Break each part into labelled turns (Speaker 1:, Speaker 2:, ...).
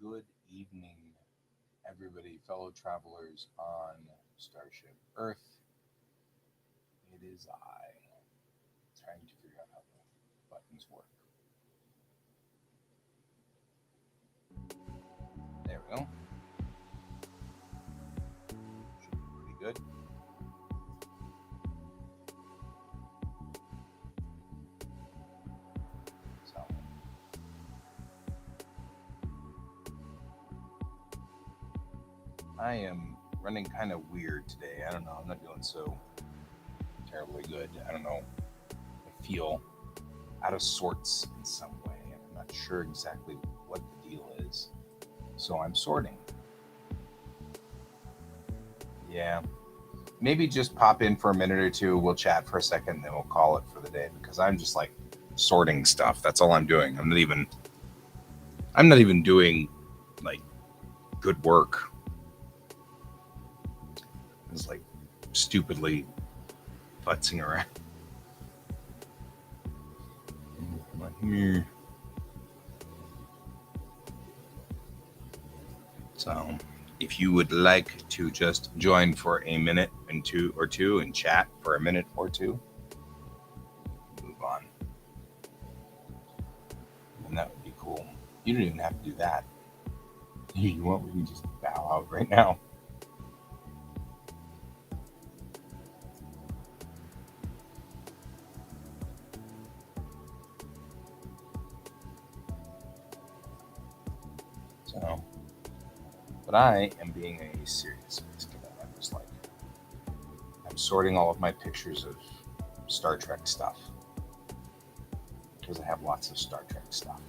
Speaker 1: Good evening, everybody, fellow travelers on Starship Earth. It is I, trying to figure out how the buttons work. There we go. Should be pretty good. So, I am running kind of weird today. I don't know. I'm not doing so terribly good. I don't know. I feel out of sorts in some way. I'm not sure exactly what the deal is. So I'm sorting. Yeah. Maybe just pop in for a minute or two. We'll chat for a second, then we'll call it for the day because I'm just like sorting stuff. That's all I'm doing. I'm not even doing like good work. It's like stupidly futzing around. Come on here. So if you would like to just join for a minute and two and chat for a minute or two, move on. And that would be cool. You don't even have to do that. You want, we can just bow out right now. So, but I am being a serious space cadet. I'm sorting all of my pictures of Star Trek stuff because I have lots of Star Trek stuff.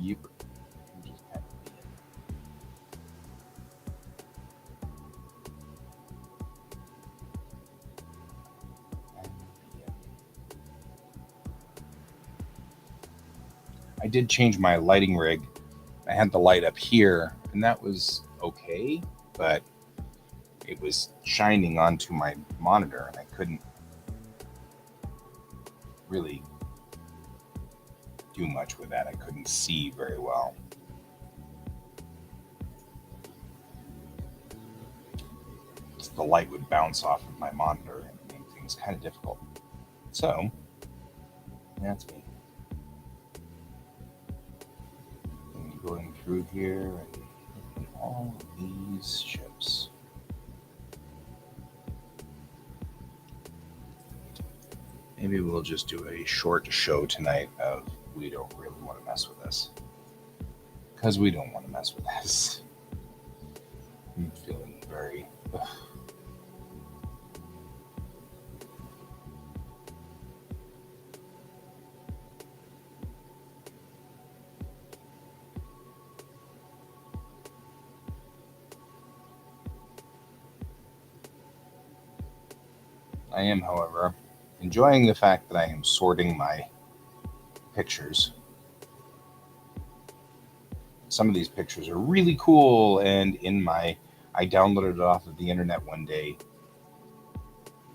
Speaker 1: Yep. Just kind of being. I did change my lighting rig. I had the light up here, and that was okay, but it was shining onto my monitor, and I couldn't really do much with that. I couldn't see very well. The light would bounce off of my monitor and make things kind of difficult. So, that's me. And going through here and all of these ships. Maybe we'll just do a short show tonight of we don't really want to mess with this. Because we don't want to mess with this. I'm feeling very... Ugh. I am, however, enjoying the fact that I am sorting my pictures. Some of these pictures are really cool, and I downloaded it off of the internet one day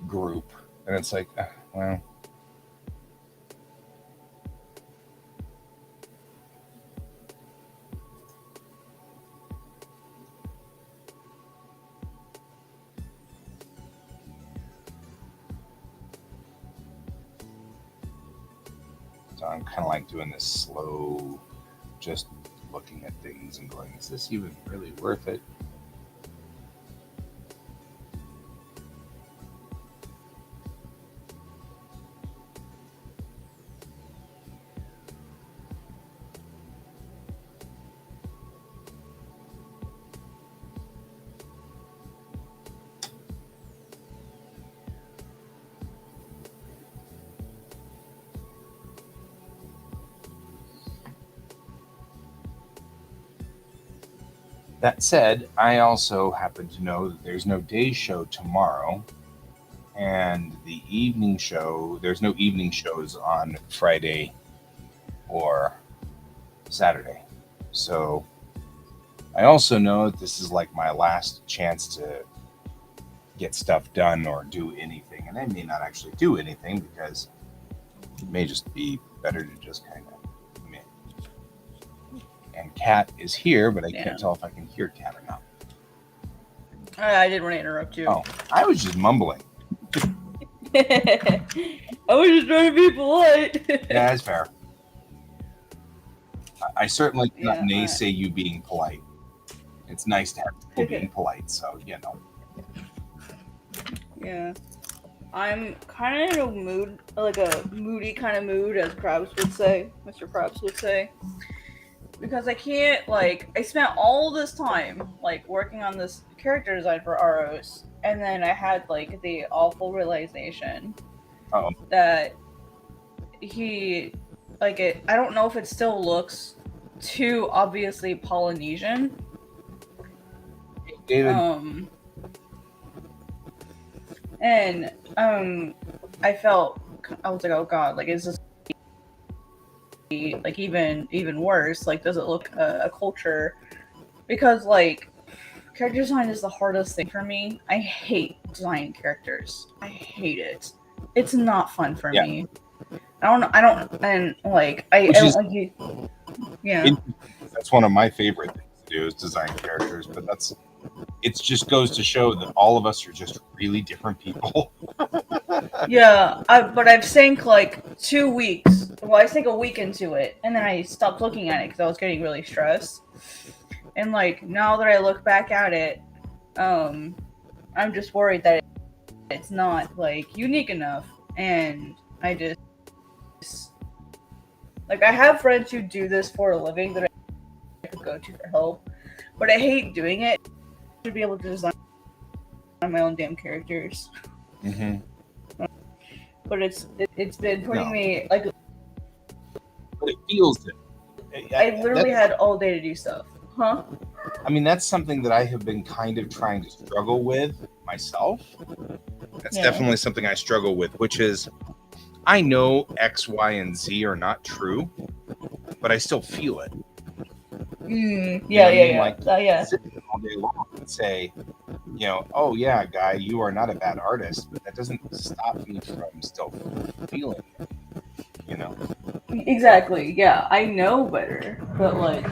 Speaker 1: group, and it's like, well, so I'm kind of like doing this slow, just looking at things and going, is this even really worth it? That said, I also happen to know that there's no day show tomorrow, and the evening show, there's no evening shows on Friday or Saturday. So I also know that this is like my last chance to get stuff done or do anything. And I may not actually do anything because it may just be better to just kind of meh. And Kat is here, but I can't tell if I can hear Kat or not.
Speaker 2: I didn't want to interrupt you.
Speaker 1: Oh, I was just mumbling.
Speaker 2: I was just trying to be polite.
Speaker 1: Yeah, that's fair. I certainly cannot naysay you being polite. It's nice to have people being polite, so you know.
Speaker 2: Yeah. I'm kind of in a mood, like a moody kind of mood, as Krabs would say, Mr. Krabs would say. Because I can't, like, I spent all this time, like, working on this character design for Aros, and then I had, like, the awful realization that he, like, I don't know if it still looks too obviously Polynesian.
Speaker 1: David.
Speaker 2: And I was like, oh god, like, is this like even worse? Like, does it look a culture? Because, like, character design is the hardest thing for me. I hate designing characters. I hate it. It's not fun for me. I don't, and like, I don't like you. Yeah.
Speaker 1: That's one of my favorite things to do is design characters, but it just goes to show that all of us are just really different people.
Speaker 2: Yeah, but I've sank like 2 weeks. Well, I sank a week into it, and then I stopped looking at it because I was getting really stressed. And like, now that I look back at it, I'm just worried that it's not like unique enough, and I just like, I have friends who do this for a living that I could go to for help, but I hate doing it. To be able to design my own damn characters.
Speaker 1: Mm-hmm.
Speaker 2: But it's been putting me like.
Speaker 1: But it feels
Speaker 2: it. I literally had all day to do stuff. Huh?
Speaker 1: I mean, that's something that I have been kind of trying to struggle with myself. That's definitely something I struggle with, which is I know X, Y, and Z are not true, but I still feel it.
Speaker 2: Yeah.
Speaker 1: Sit all day long and say, you know, oh yeah, guy, you are not a bad artist, but that doesn't stop me from still feeling it. You know.
Speaker 2: Exactly. Yeah, I know better, but like,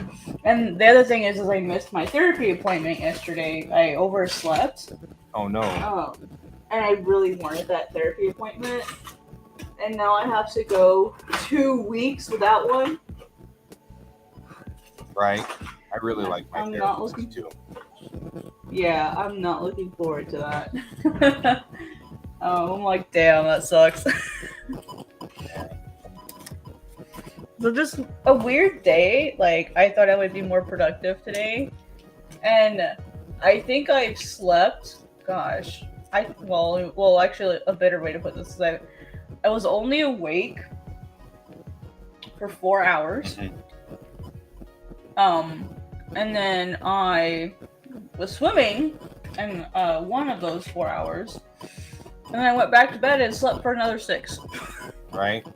Speaker 2: and the other thing is I missed my therapy appointment yesterday. I overslept.
Speaker 1: Oh no.
Speaker 2: And I really wanted that therapy appointment, and now I have to go 2 weeks without one.
Speaker 1: Right. I really like my therapist too.
Speaker 2: Yeah, I'm not looking forward to that. I'm like, damn, that sucks. So just a weird day. Like, I thought I would be more productive today, and I think I've slept. Gosh, well, actually, a better way to put this is I was only awake for 4 hours. And then I was swimming in one of those 4 hours, and then I went back to bed and slept for another 6.
Speaker 1: Right.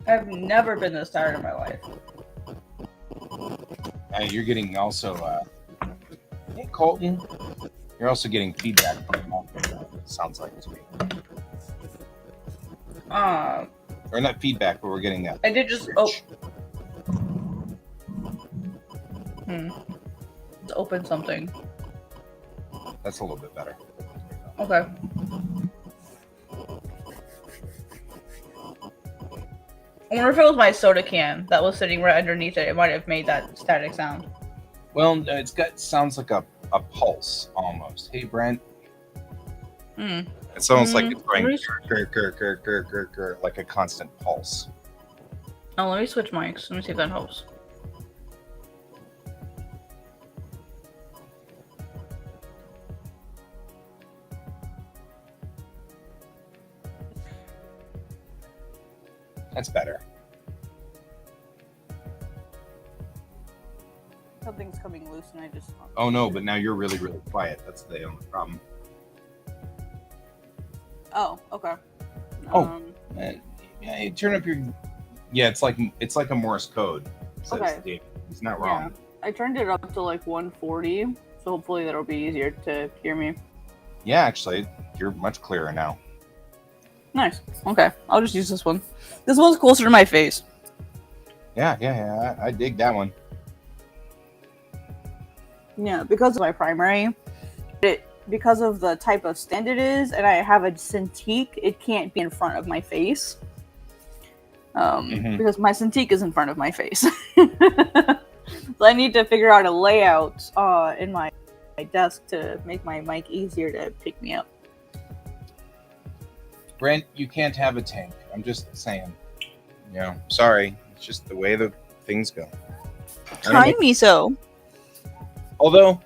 Speaker 2: I've never been this tired in my life.
Speaker 1: You're getting also, hey Colton, you're also getting feedback from mom. Sounds like to me. Or not feedback, but we're getting that.
Speaker 2: I did just open something.
Speaker 1: That's a little bit better.
Speaker 2: Okay. I wonder if it was my soda can that was sitting right underneath it. It might have made that static sound.
Speaker 1: Well, sounds like a pulse almost. Hey, Brent. It's almost like it's going like a constant pulse.
Speaker 2: Oh, let me switch mics. Let me see if that helps.
Speaker 1: That's better.
Speaker 2: Something's coming loose and I just...
Speaker 1: Oh no, but now you're really, really quiet. That's the only problem.
Speaker 2: Oh, okay.
Speaker 1: Yeah, you turn up your... Yeah, it's like a Morse code, says
Speaker 2: Okay.
Speaker 1: David. He's not wrong.
Speaker 2: I turned it up to like 140, so hopefully that'll be easier to hear me.
Speaker 1: Yeah, actually, you're much clearer now.
Speaker 2: Nice. Okay, I'll just use this one. This one's closer to my face.
Speaker 1: Yeah. I dig that one.
Speaker 2: Yeah, because of my primary, because of the type of stand it is, and I have a Cintiq, it can't be in front of my face. Because my Cintiq is in front of my face. So I need to figure out a layout in my desk to make my mic easier to pick me up.
Speaker 1: Brent, you can't have a tank. I'm just saying. Sorry. It's just the way the things go.
Speaker 2: Hi, Miso.
Speaker 1: Although,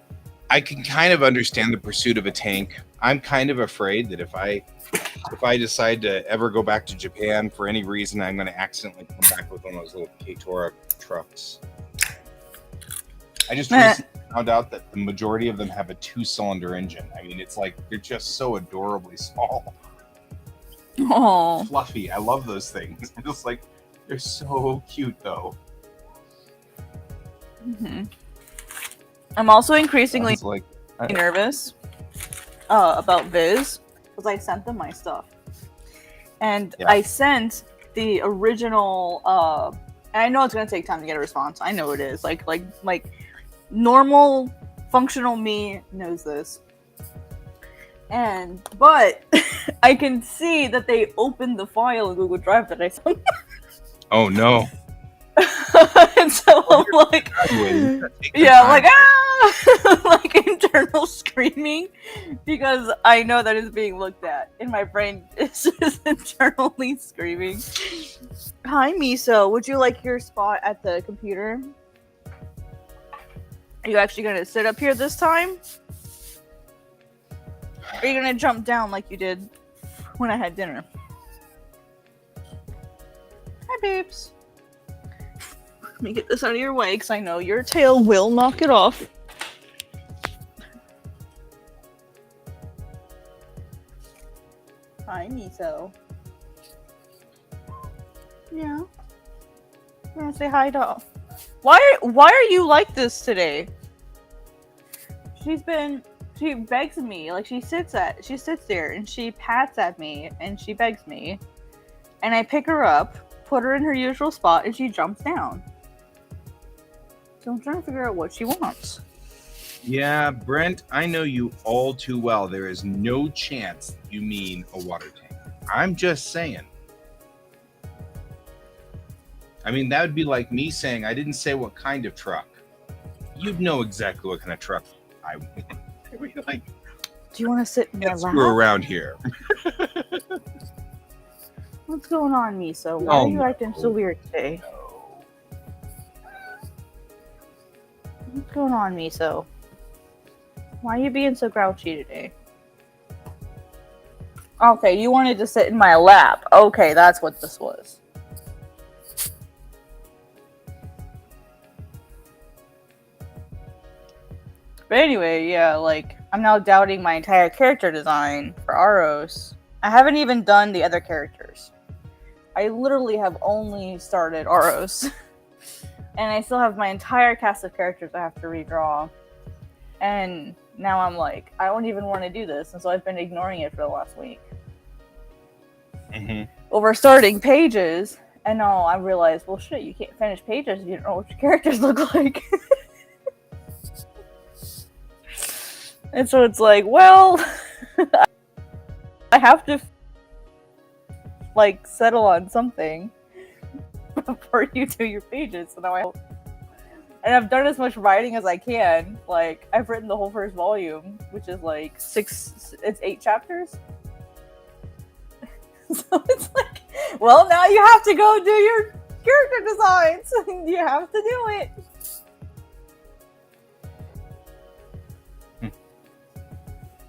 Speaker 1: I can kind of understand the pursuit of a tank. I'm kind of afraid that if I decide to ever go back to Japan for any reason, I'm going to accidentally come back with one of those little Katora trucks. I just recently found out that the majority of them have a 2-cylinder engine. I mean, it's like they're just so adorably small.
Speaker 2: Oh,
Speaker 1: Fluffy. I love those things. I'm just like, they're so cute, though.
Speaker 2: Mm-hmm. I'm also increasingly nervous about Viz because I sent them my stuff, and I sent the original. And I know it's gonna take time to get a response. I know it is. Like normal, functional me knows this. But I can see that they opened the file in Google Drive that I sent.
Speaker 1: Oh no.
Speaker 2: And so I'm like, like, ah! Like internal screaming because I know that it's being looked at. And my brain is just internally screaming. Hi, Miso. Would you like your spot at the computer? Are you actually going to sit up here this time? Or are you going to jump down like you did when I had dinner? Hi, babes. Let me get this out of your way because I know your tail will knock it off. Hi, Miso. Yeah. I'm gonna say hi to. Why are you like this today? She begs me, like she sits there and she pats at me and she begs me, and I pick her up, put her in her usual spot, and she jumps down. So I'm trying to figure out what she wants.
Speaker 1: Yeah, Brent, I know you all too well. There is no chance you mean a water tank. I'm just saying. I mean, that would be like me saying I didn't say what kind of truck. You'd know exactly what kind of truck I want. Like,
Speaker 2: do you want to sit in my lap?
Speaker 1: We're around here.
Speaker 2: What's going on, Miso? Why are you acting so weird today? What's going on, Miso? Why are you being so grouchy today? Okay, you wanted to sit in my lap. Okay, that's what this was. But anyway, yeah, like, I'm now doubting my entire character design for Aros. I haven't even done the other characters. I literally have only started Aros. And I still have my entire cast of characters I have to redraw. And now I'm like, I don't even want to do this. And so I've been ignoring it for the last week.
Speaker 1: Mm-hmm.
Speaker 2: Over starting pages. And now I realized, well, shit, you can't finish pages if you don't know what your characters look like. And so it's like, well, I have to, like, settle on something before you do your pages. So now and I've done as much writing as I can. Like, I've written the whole first volume, which is like it's 8 chapters. So it's like, well, now you have to go do your character designs. You have to do it.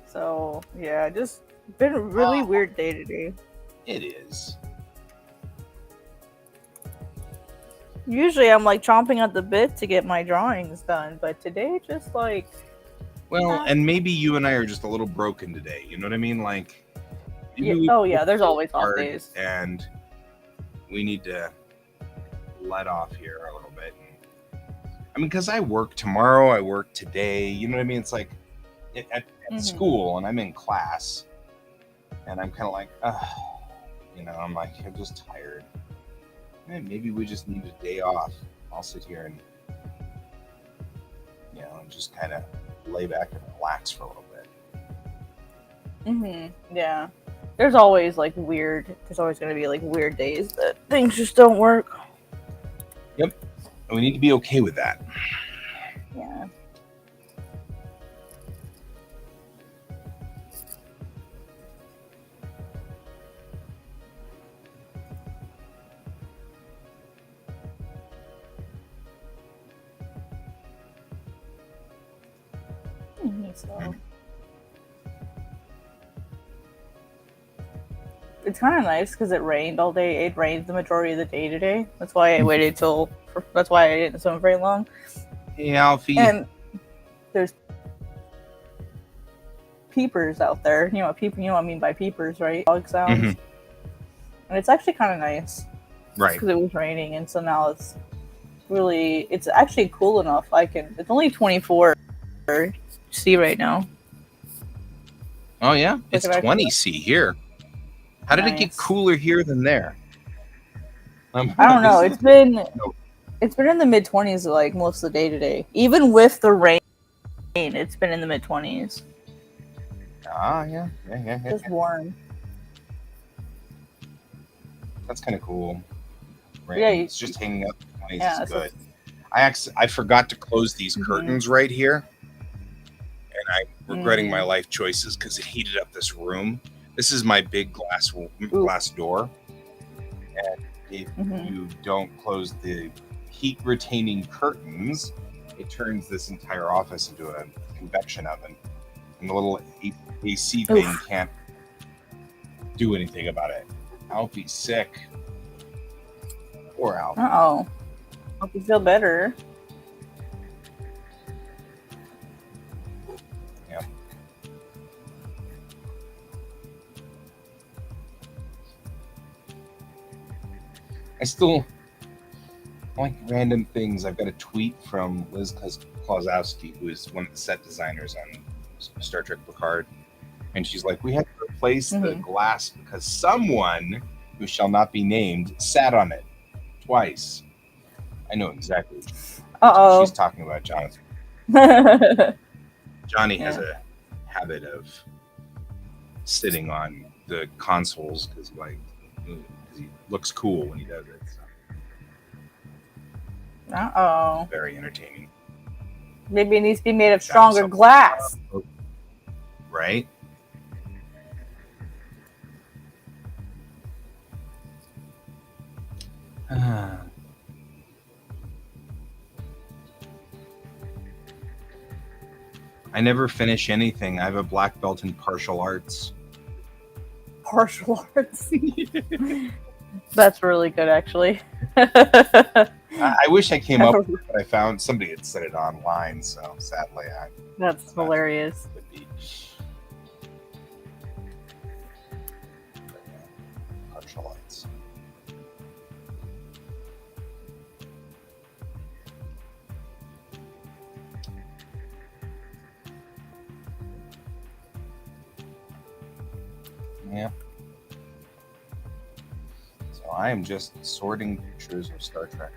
Speaker 2: So, yeah, just been a really weird day today.
Speaker 1: It is.
Speaker 2: Usually I'm like chomping at the bit to get my drawings done, but today just like
Speaker 1: Well,
Speaker 2: nah.
Speaker 1: and maybe you and I are just a little broken today. You know what I mean? Like maybe we
Speaker 2: Oh
Speaker 1: both
Speaker 2: yeah, there's
Speaker 1: worked
Speaker 2: always off
Speaker 1: hard
Speaker 2: days.
Speaker 1: and we need to let off here a little bit. I mean, because I work tomorrow, I work today. You know what I mean? It's like at school, and I'm in class, and I'm kind of like, I'm like, I'm just tired. Man, maybe we just need a day off. I'll sit here and just kind of lay back and relax for a little bit.
Speaker 2: Yeah. There's always like there's always going to be like weird days that things just don't work.
Speaker 1: Yep. And we need to be okay with that.
Speaker 2: Yeah. So it's kind of nice because it rained all day. It rained the majority of the day today. That's why I waited that's why I didn't swim very long.
Speaker 1: Hey, Alfie.
Speaker 2: And there's peepers out there. You know what I mean by peepers, right? Dog sounds. And it's actually kind of nice.
Speaker 1: Right.
Speaker 2: Because it was raining, and so now it's actually cool enough. It's only 24 C right now.
Speaker 1: Oh yeah? It's 20 C here. How did it get cooler here than there?
Speaker 2: I don't know. It's been in the mid-20s like most of the day today. Even with the rain, it's been in the mid-20s.
Speaker 1: Ah, yeah.
Speaker 2: Just warm.
Speaker 1: That's kind of cool. Right?
Speaker 2: Yeah,
Speaker 1: it's just hanging up. Yeah, is good. I forgot to close these curtains right here, and I'm regretting my life choices because it heated up this room. This is my big glass door, and if you don't close the heat-retaining curtains, it turns this entire office into a convection oven, and the little AC thing can't do anything about it. Alfie's sick. Poor Alfie.
Speaker 2: Uh-oh. Hope you feel better.
Speaker 1: Yeah. I still like random things. I've got a tweet from Liz Klosowski, who is one of the set designers on Star Trek Picard. And she's like, we had to replace the glass because someone who shall not be named sat on it twice. I know exactly what she's talking about, Jonathan. Johnny has a habit of sitting on the consoles because he looks cool when he does it. So. Very entertaining.
Speaker 2: Maybe it needs to be made of stronger glass.
Speaker 1: Right? I never finish anything. I have a black belt in partial arts.
Speaker 2: Partial arts? That's really good, actually.
Speaker 1: I wish I came up with it, but I found somebody had said it online, so sadly
Speaker 2: That's hilarious.
Speaker 1: Partial arts. Yeah. So I am just sorting pictures of Star Trek.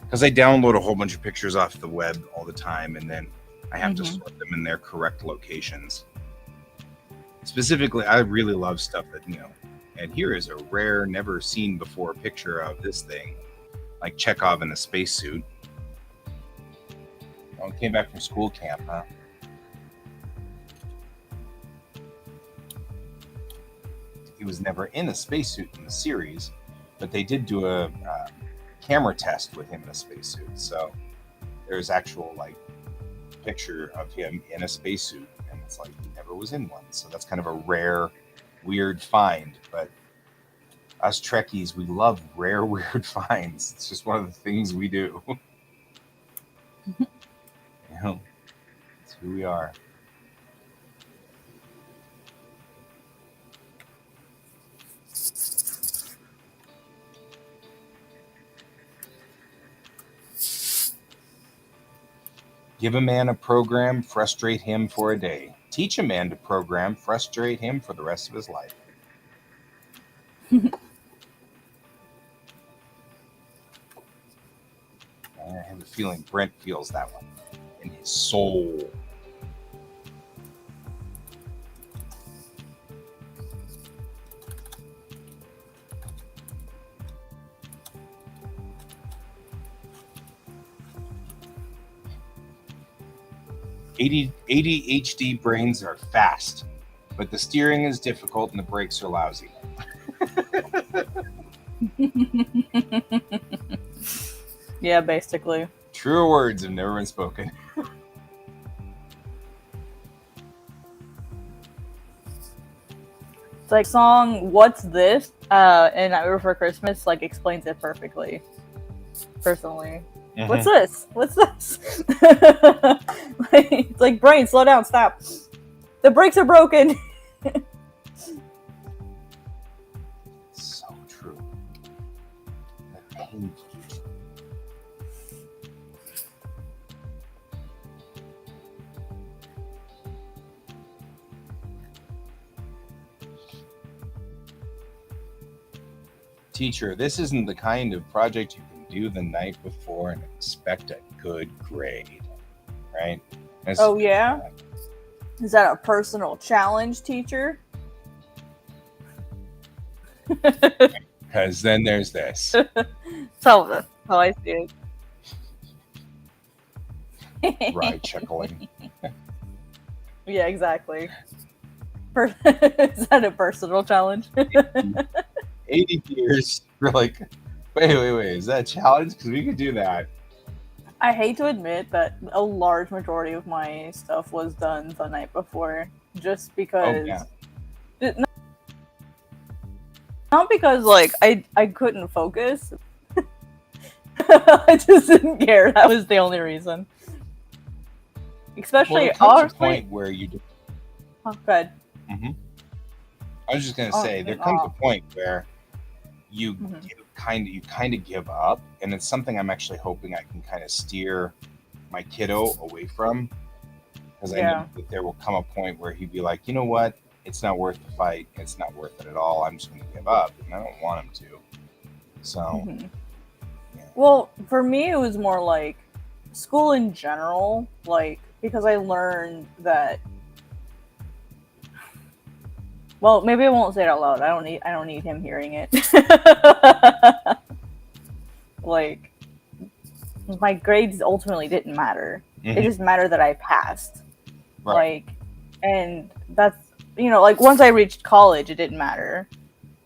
Speaker 1: Because I download a whole bunch of pictures off the web all the time, and then I have to sort them in their correct locations. Specifically, I really love stuff that, and here is a rare, never seen before picture of this thing, like Chekhov in a spacesuit. Oh, came back from school camp, huh? He was never in a spacesuit in the series, but they did do a camera test with him in a spacesuit. So there's actual picture of him in a spacesuit, and it's like he never was in one. So that's kind of a rare, weird find. But Us Trekkies, we love rare, weird finds. It's just one of the things we do. You know, it's who we are. Give a man a program, frustrate him for a day. Teach a man to program, frustrate him for the rest of his life. I have a feeling Brent feels that one in his soul. ADHD brains are fast, but the steering is difficult and the brakes are lousy.
Speaker 2: Yeah, basically.
Speaker 1: Truer words have never been spoken.
Speaker 2: It's like song "What's This?" and "Nightmare Before Christmas" like explains it perfectly. Personally, what's this? What's this? It's like, brain, slow down, stop. The brakes are broken.
Speaker 1: So true. Painful. Teacher, this isn't the kind of project you can do the night before and expect a good grade, right? That's
Speaker 2: Oh yeah? Is that a personal challenge, teacher?
Speaker 1: because then there's this.
Speaker 2: How I see it.
Speaker 1: Right, chuckling.
Speaker 2: Yeah, exactly. Is that a personal challenge?
Speaker 1: 80 years. We're like, wait, is that a challenge? Because we could do that.
Speaker 2: I hate to admit that a large majority of my stuff was done the night before, just because.
Speaker 1: Oh, yeah.
Speaker 2: Not because like I couldn't focus. I just didn't care. That was the only reason. Especially,
Speaker 1: Well, there comes a point where you do.
Speaker 2: Oh, good.
Speaker 1: Mm-hmm. I was just gonna say there comes a point where you kind of give up, and it's something I'm actually hoping I can kind of steer my kiddo away from, because I know that there will come a point where he'd be like, you know what, it's not worth the fight, it's not worth it at all, I'm just gonna give up, and I don't want him to. So
Speaker 2: yeah. Well, for me it was more like school in general, like, because I learned that, well, maybe I won't say it out loud. I don't need him hearing it. Like, my grades ultimately didn't matter. It just mattered that I passed.
Speaker 1: Right.
Speaker 2: Like, and that's, you know, like, once I reached college, it didn't matter.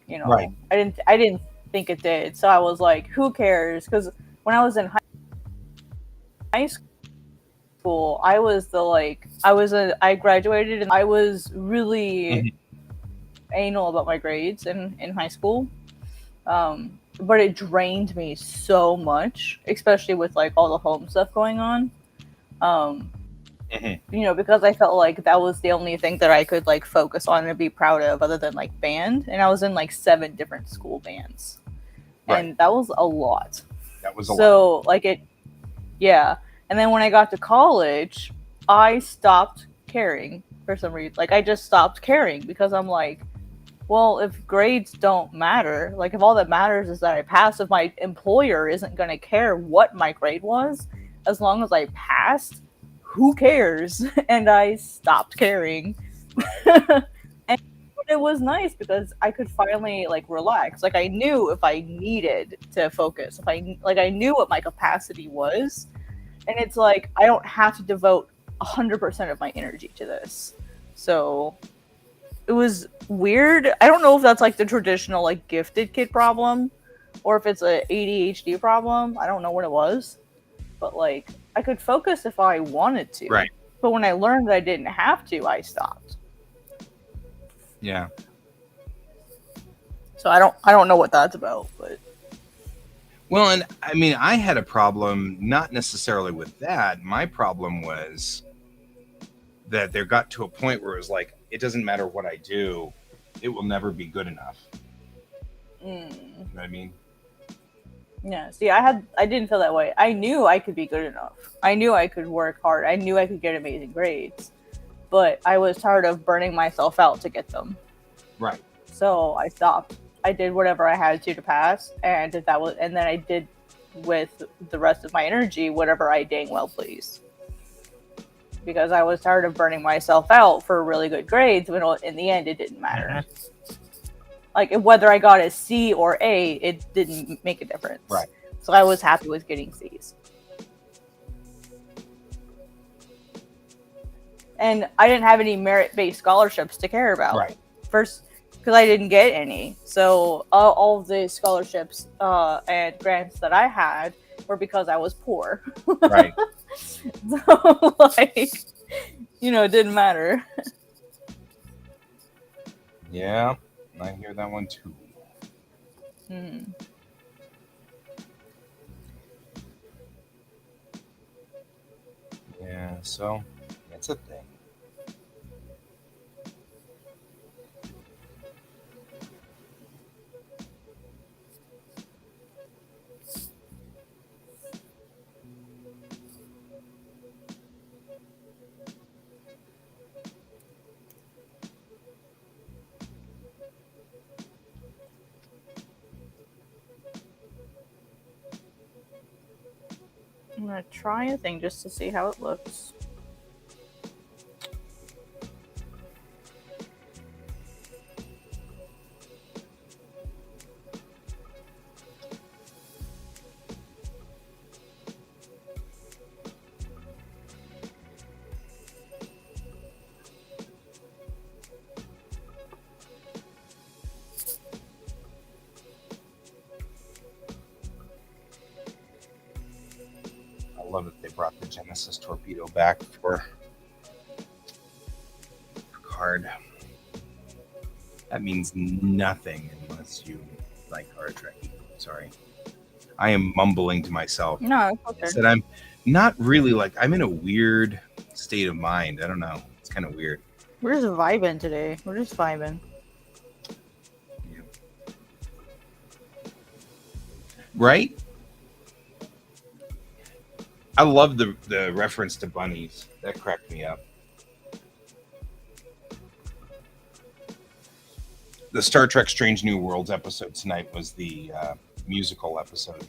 Speaker 2: You know,
Speaker 1: right.
Speaker 2: I didn't think it did. So I was like, who cares? Because when I was in high school, I graduated and I was really anal about my grades in high school. But it drained me so much, especially with like all the home stuff going on. You know, because I felt like that was the only thing that I could like focus on and be proud of, other than like band. And I was in like 7 different school bands, and that was a lot.
Speaker 1: That was a lot.
Speaker 2: So like yeah. And then when I got to college, I stopped caring for some reason. Like, I just stopped caring because I'm like, well, if grades don't matter, like, if all that matters is that I pass, if my employer isn't going to care what my grade was, as long as I passed, who cares? And I stopped caring. And it was nice because I could finally, like, relax. Like, I knew if I needed to focus, I knew what my capacity was. And it's like, I don't have to devote 100% of my energy to this. So it was weird. I don't know if that's like the traditional like gifted kid problem, or if it's a ADHD problem. I don't know what it was. But like, I could focus if I wanted to.
Speaker 1: Right.
Speaker 2: But when I learned that I didn't have to, I stopped.
Speaker 1: Yeah.
Speaker 2: So I don't know what that's about, but
Speaker 1: Well, and I mean, I had a problem, not necessarily with that. My problem was that there got to a point where it was like, it doesn't matter what I do, it will never be good enough.
Speaker 2: mm,
Speaker 1: You know what I mean?
Speaker 2: yeah. See, I didn't feel that way. I knew I could be good enough. I knew I could work hard. I knew I could get amazing grades, but I was tired of burning myself out to get them.
Speaker 1: Right.
Speaker 2: So I stopped. I did whatever I had to pass, and then I did with the rest of my energy whatever I dang well pleased. Because I was tired of burning myself out for really good grades when in the end it didn't matter. Like whether I got a C or A, it didn't make a difference.
Speaker 1: Right.
Speaker 2: So I was happy with getting C's. And I didn't have any merit-based scholarships to care about.
Speaker 1: Right.
Speaker 2: First, because I didn't get any. So all of the scholarships and grants that I had were because I was poor.
Speaker 1: Right.
Speaker 2: So, like, it didn't matter.
Speaker 1: Yeah, I hear that one too.
Speaker 2: Hmm.
Speaker 1: Yeah, so it's a thing.
Speaker 2: I'm gonna try a thing just to see how it looks.
Speaker 1: I love that they brought the Genesis torpedo back for card. That means nothing unless you like card tracking. Sorry. I am mumbling to myself.
Speaker 2: No, it's
Speaker 1: I
Speaker 2: okay.
Speaker 1: said I'm not really like, I'm in a weird state of mind. I don't know. It's kind of weird.
Speaker 2: We're just vibing today. We're just vibing.
Speaker 1: Yeah. Right? I love the reference to bunnies. That cracked me up. The Star Trek Strange New Worlds episode tonight was the musical episode,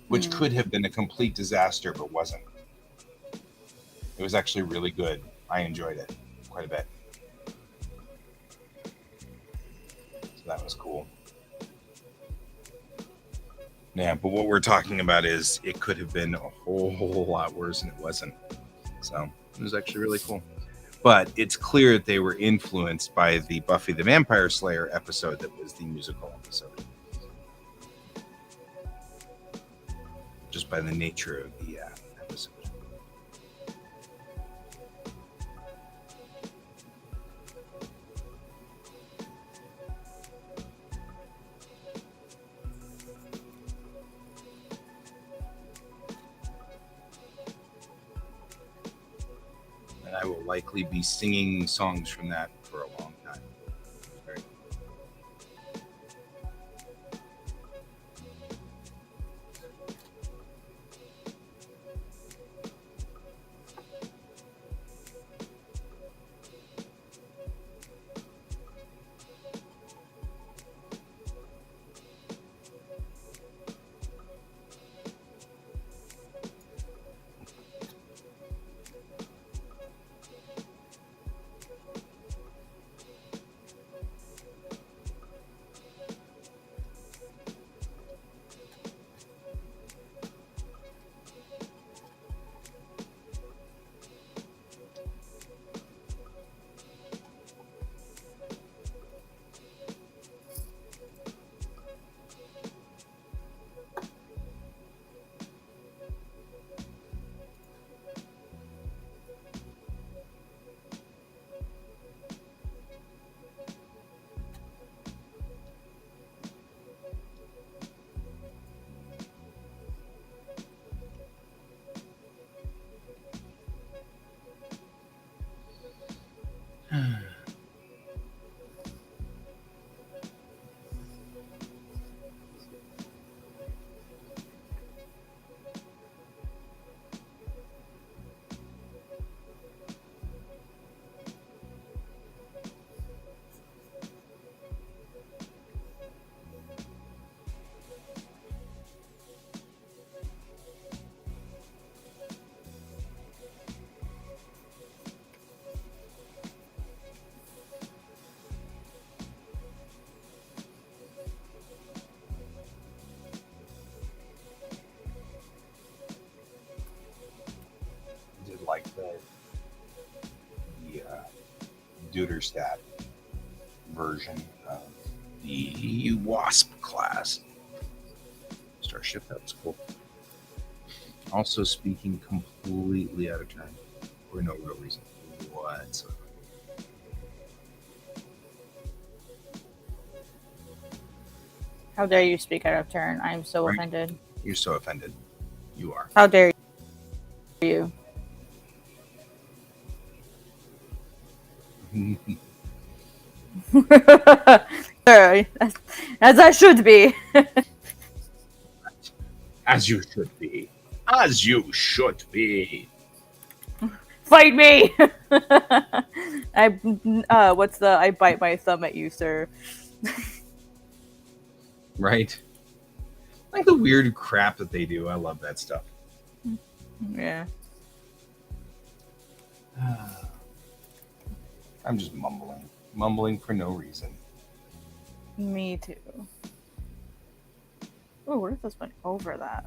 Speaker 1: which could have been a complete disaster, but wasn't. It was actually really good. I enjoyed it quite a bit. So that was cool. Yeah, but what we're talking about is it could have been a whole lot worse, and it wasn't. So it was actually really cool. But it's clear that they were influenced by the Buffy the Vampire Slayer episode that was the musical episode. Just by the nature of the episode. And I will likely be singing songs from that for a long time. Very cool. computer stat version of the Wasp class. Starship, that was cool. Also speaking completely out of turn for no real reason whatsoever.
Speaker 3: How dare you speak out of turn? I am so
Speaker 1: Right.
Speaker 3: offended.
Speaker 1: You're so offended. You are.
Speaker 3: How dare you? As I should be.
Speaker 1: As you should be. As you should be.
Speaker 3: Fight me! I bite my thumb at you, sir.
Speaker 1: Right? Like the weird crap that they do. I love that stuff.
Speaker 3: Yeah.
Speaker 1: I'm just mumbling. Mumbling for no reason.
Speaker 3: Me too. Oh, what if this went over that?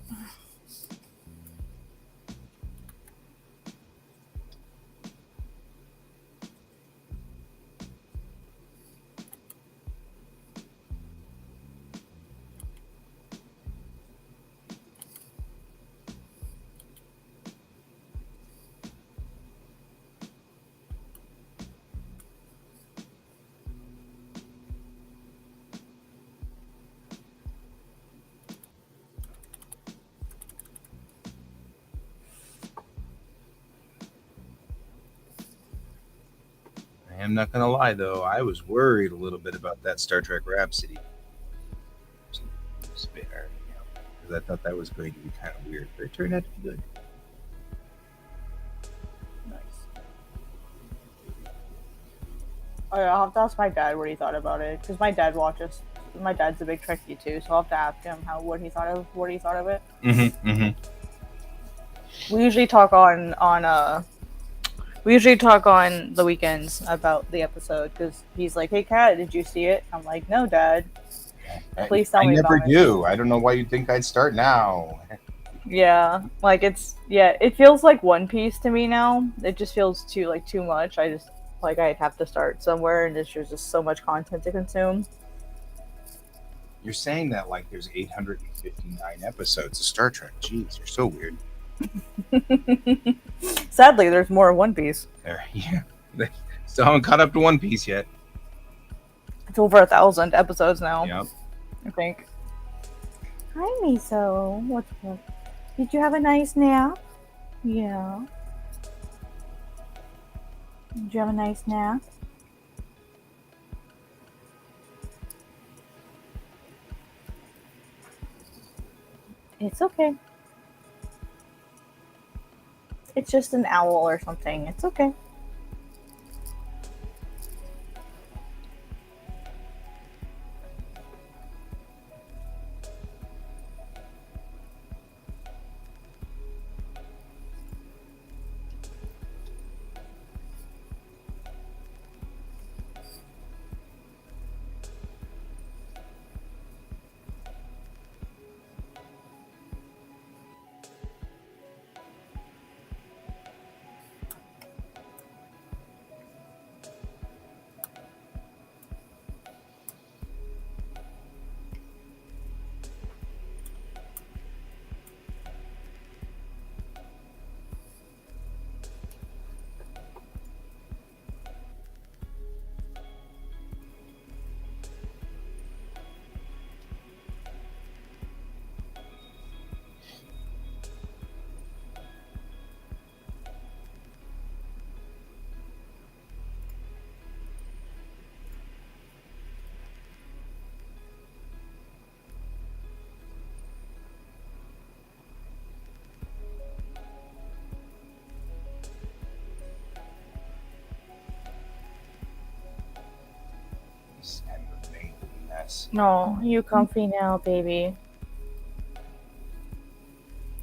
Speaker 1: I am not gonna lie though, I was worried a little bit about that Star Trek Rhapsody spinner, because I thought that was going to be kind of weird, but it turned out to be good.
Speaker 3: Nice. Oh, yeah, I'll have to ask my dad what he thought about it, because my dad watches. My dad's a big Trekkie too, so I'll have to ask him what he thought of it.
Speaker 1: Mm-hmm. Mm-hmm.
Speaker 3: We usually talk on the weekends about the episode, because he's like, "Hey, Kat, did you see it?" I'm like, "No, Dad. Please tell me
Speaker 1: I never
Speaker 3: about it."
Speaker 1: do. I don't know why you'd think I'd start now.
Speaker 3: Yeah, like it feels like One Piece to me now. It just feels too much. I'd have to start somewhere, and there's just so much content to consume.
Speaker 1: You're saying that like there's 859 episodes of Star Trek. Jeez, you're so weird.
Speaker 3: Sadly, there's more of One Piece.
Speaker 1: There, yeah. Still haven't caught up to One Piece yet.
Speaker 3: It's over 1,000 episodes now.
Speaker 1: Yep.
Speaker 3: I think. Hi, Miso. What's up? Did you have a nice nap? Yeah. Did you have a nice nap? It's okay. It's just an owl or something. It's okay. No, you comfy now, baby.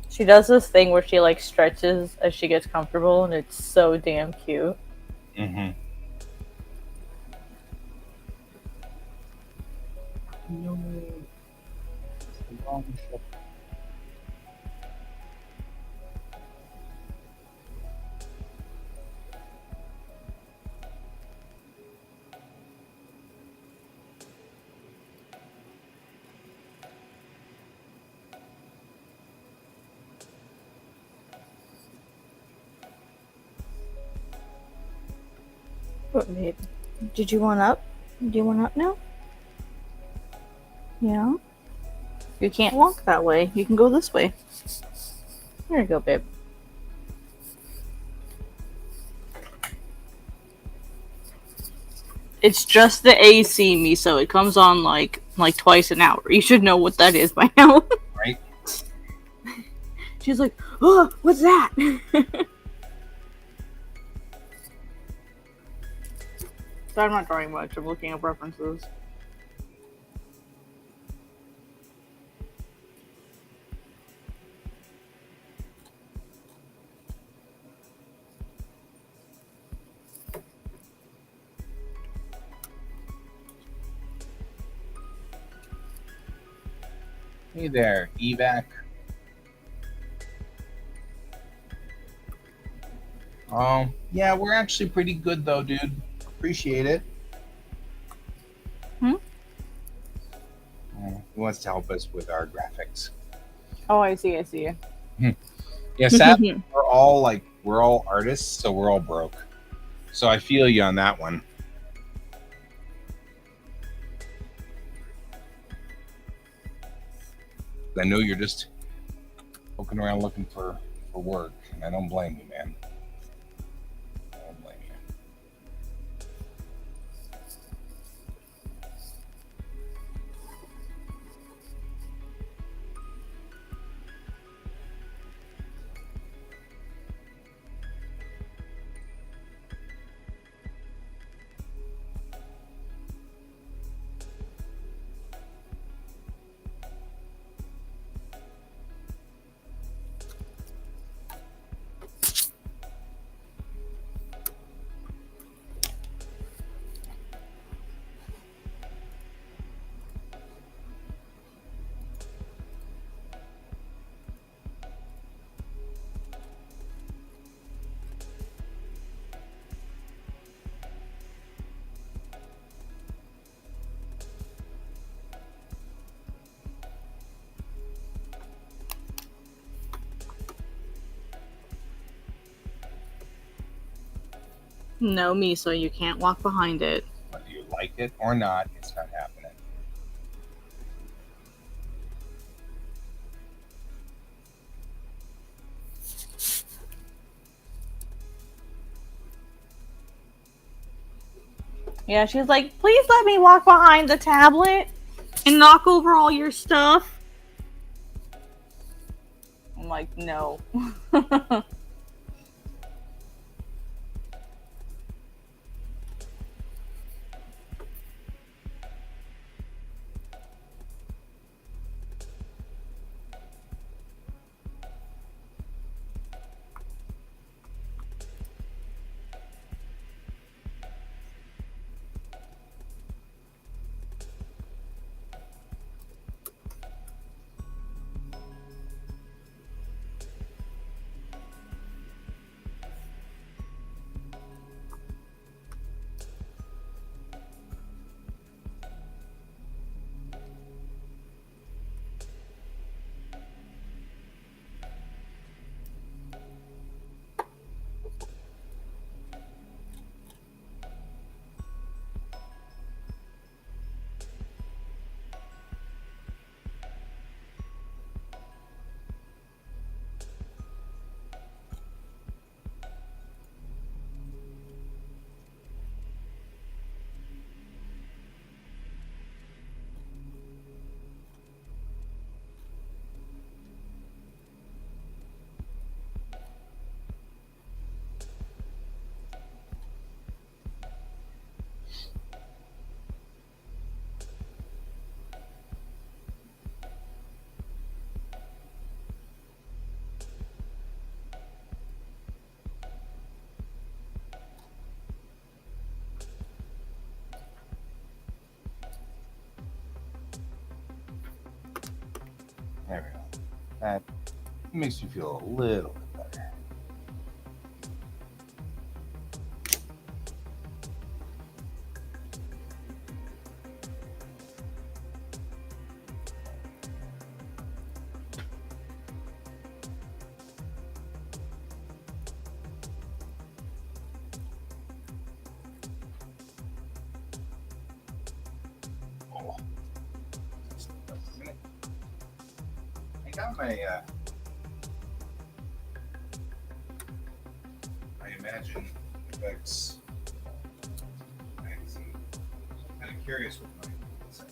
Speaker 3: She does this thing where she stretches as she gets comfortable, and it's so damn cute.
Speaker 1: Mm-hmm. No. It's the wrong ship.
Speaker 3: What, babe? Did you want up? Do you want up now? Yeah? You can't walk that way. You can go this way. There you go, babe. It's just the AC, Miso. It comes on like twice an hour. You should know what that is by now.
Speaker 1: Right?
Speaker 3: She's like, oh, what's that? So I'm not drawing much. I'm looking up references.
Speaker 1: Hey there, evac. Yeah, we're actually pretty good though, dude. Appreciate it. He wants to help us with our graphics.
Speaker 3: Oh, I see. I see.
Speaker 1: Yeah, sadly, we're all artists, so we're all broke. So I feel you on that one. I know you're just poking around looking for work, and I don't blame you, man. I don't blame you.
Speaker 3: No, Miso, you can't walk behind it.
Speaker 1: Whether you like it or not, it's not happening.
Speaker 3: Yeah, she's like, please let me walk behind the tablet and knock over all your stuff. I'm like, no.
Speaker 1: There we go. That makes you feel a little bit better. got my Imagine Effects magazine. I'm kind of curious what my says.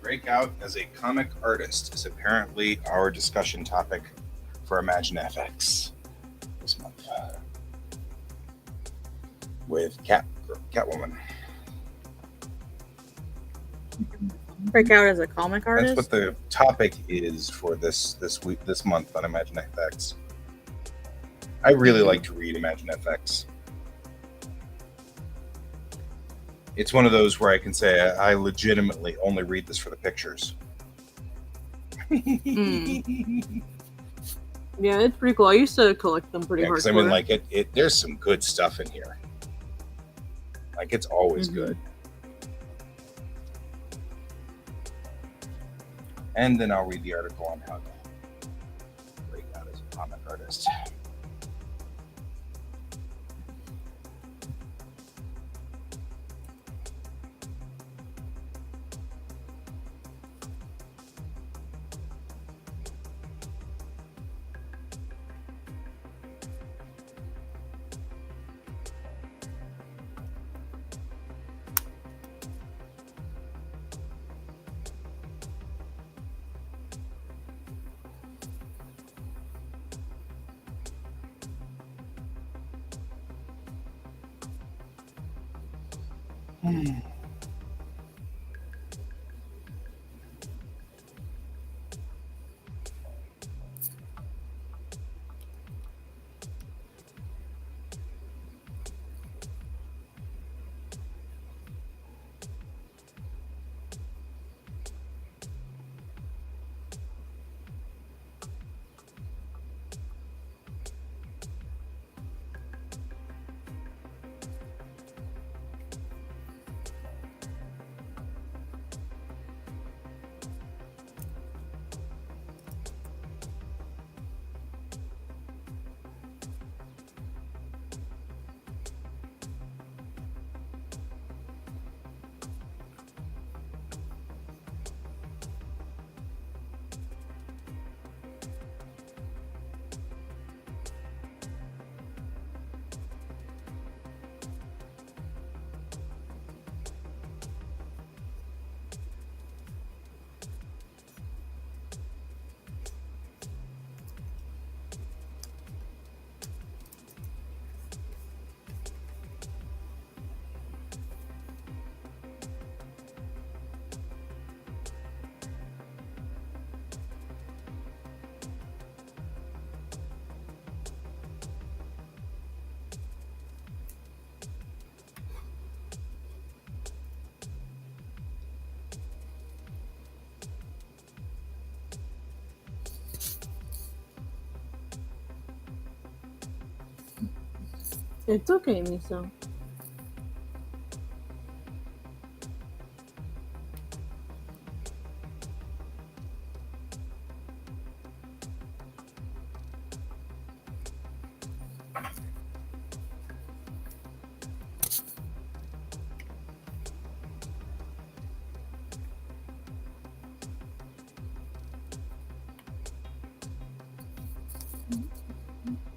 Speaker 1: Break out as a comic artist is apparently our discussion topic for Imagine FX this month with Catwoman.
Speaker 3: Break out as a comic artist.
Speaker 1: That's what the topic is for this month on Imagine FX. I really like to read Imagine FX. It's one of those where I can say I legitimately only read this for the pictures.
Speaker 3: Yeah, it's pretty cool. I used to collect them pretty hardcore.
Speaker 1: I mean, like it. There's some good stuff in here. Like it's always good. And then I'll read the article on how to break out as a comic artist.
Speaker 3: It's okay, Miso.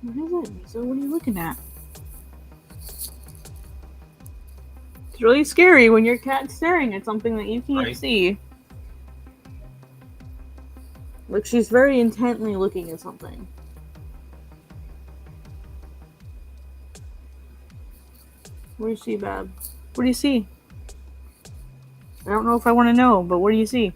Speaker 3: What is it, Miso? What are you looking at? It's really scary when your cat's staring at something that you can't see. Like she's very intently looking at something. What do you see, Bab? What do you see? I don't know if I want to know, but what do you see?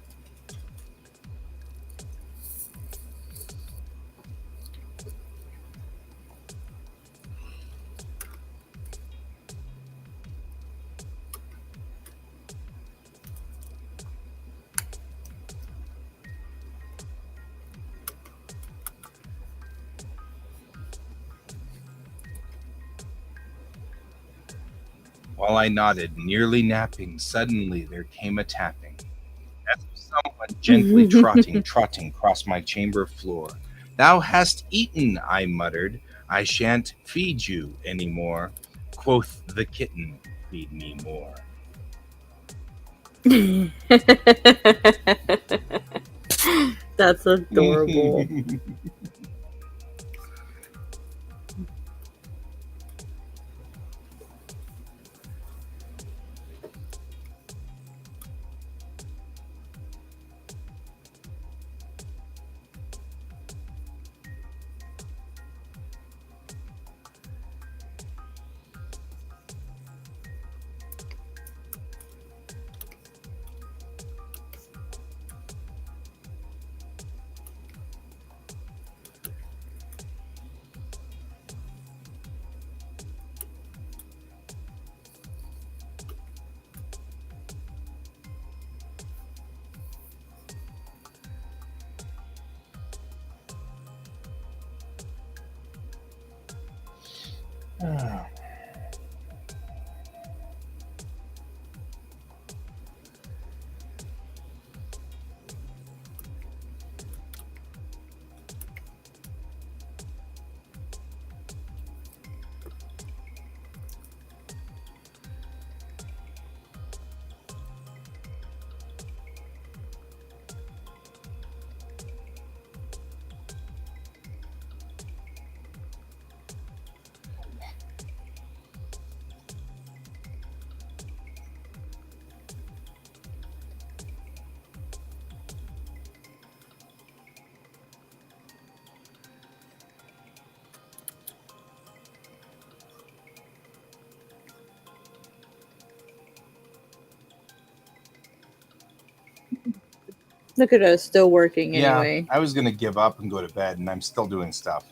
Speaker 1: While I nodded, nearly napping, suddenly there came a tapping, as of someone gently trotting across my chamber floor. Thou hast eaten, I muttered. I shan't feed you any more. Quoth the kitten, feed me more.
Speaker 3: That's adorable. Look at us, still working
Speaker 1: Yeah,
Speaker 3: anyway.
Speaker 1: I was going to give up and go to bed, and I'm still doing stuff.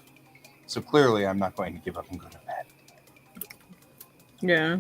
Speaker 1: So clearly, I'm not going to give up and go to bed.
Speaker 3: Yeah.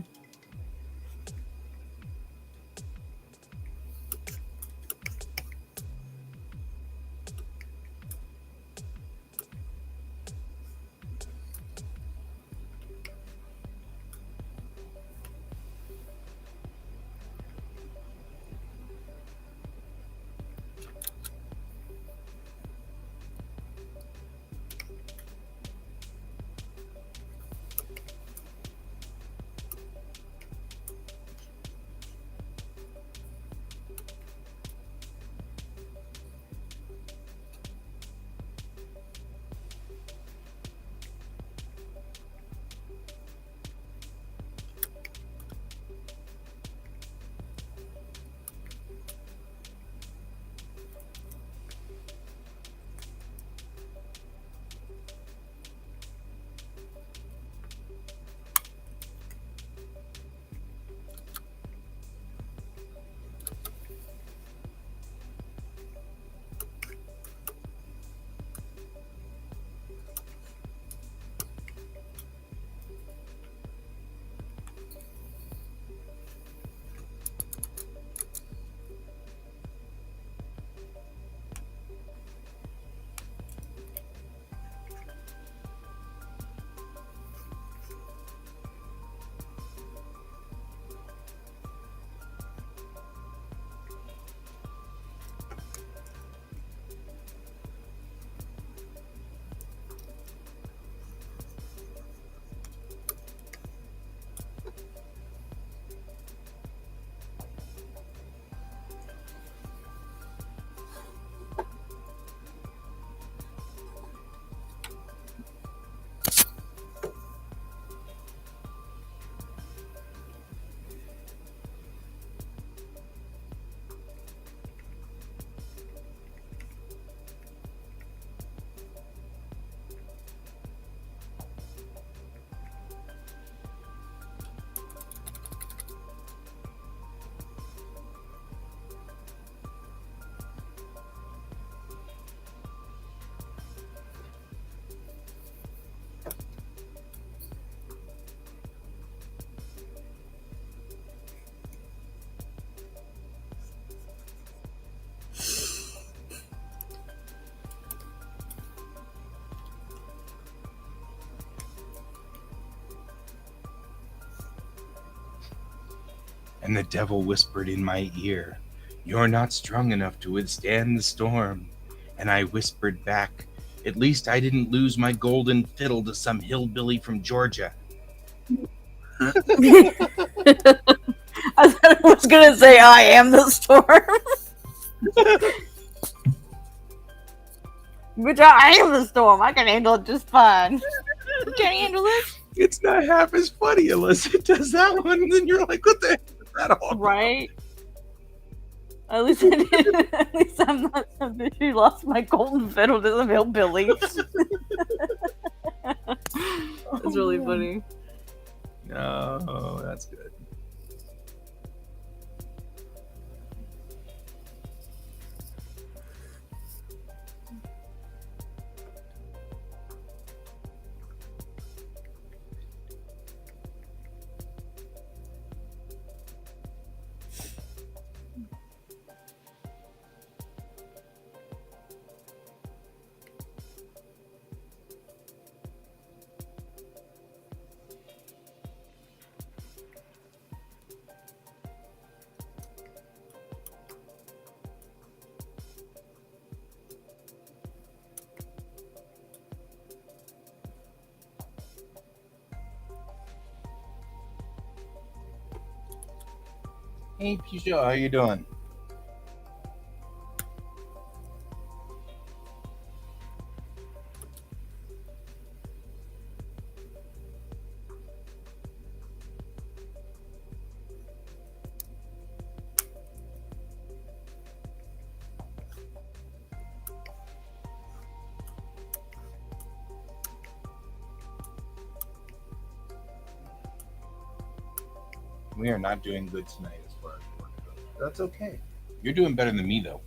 Speaker 1: And the devil whispered in my ear, "You're not strong enough to withstand the storm." And I whispered back, "At least I didn't lose my golden fiddle to some hillbilly from Georgia."
Speaker 3: I thought I was gonna say I am the storm. Which I am the storm. I can handle it just fine. You can't handle this?
Speaker 1: It's not half as funny unless it does that one, and then you're like, what the heck is that all about?
Speaker 3: Right? At least I did. At least I'm not some bitch who lost my golden fiddle to some hillbillies. That's really funny.
Speaker 1: No, that's good. Hey, Peugeot, how you doing? We are not doing good tonight as far as work goes. That's okay. You're doing better than me, though.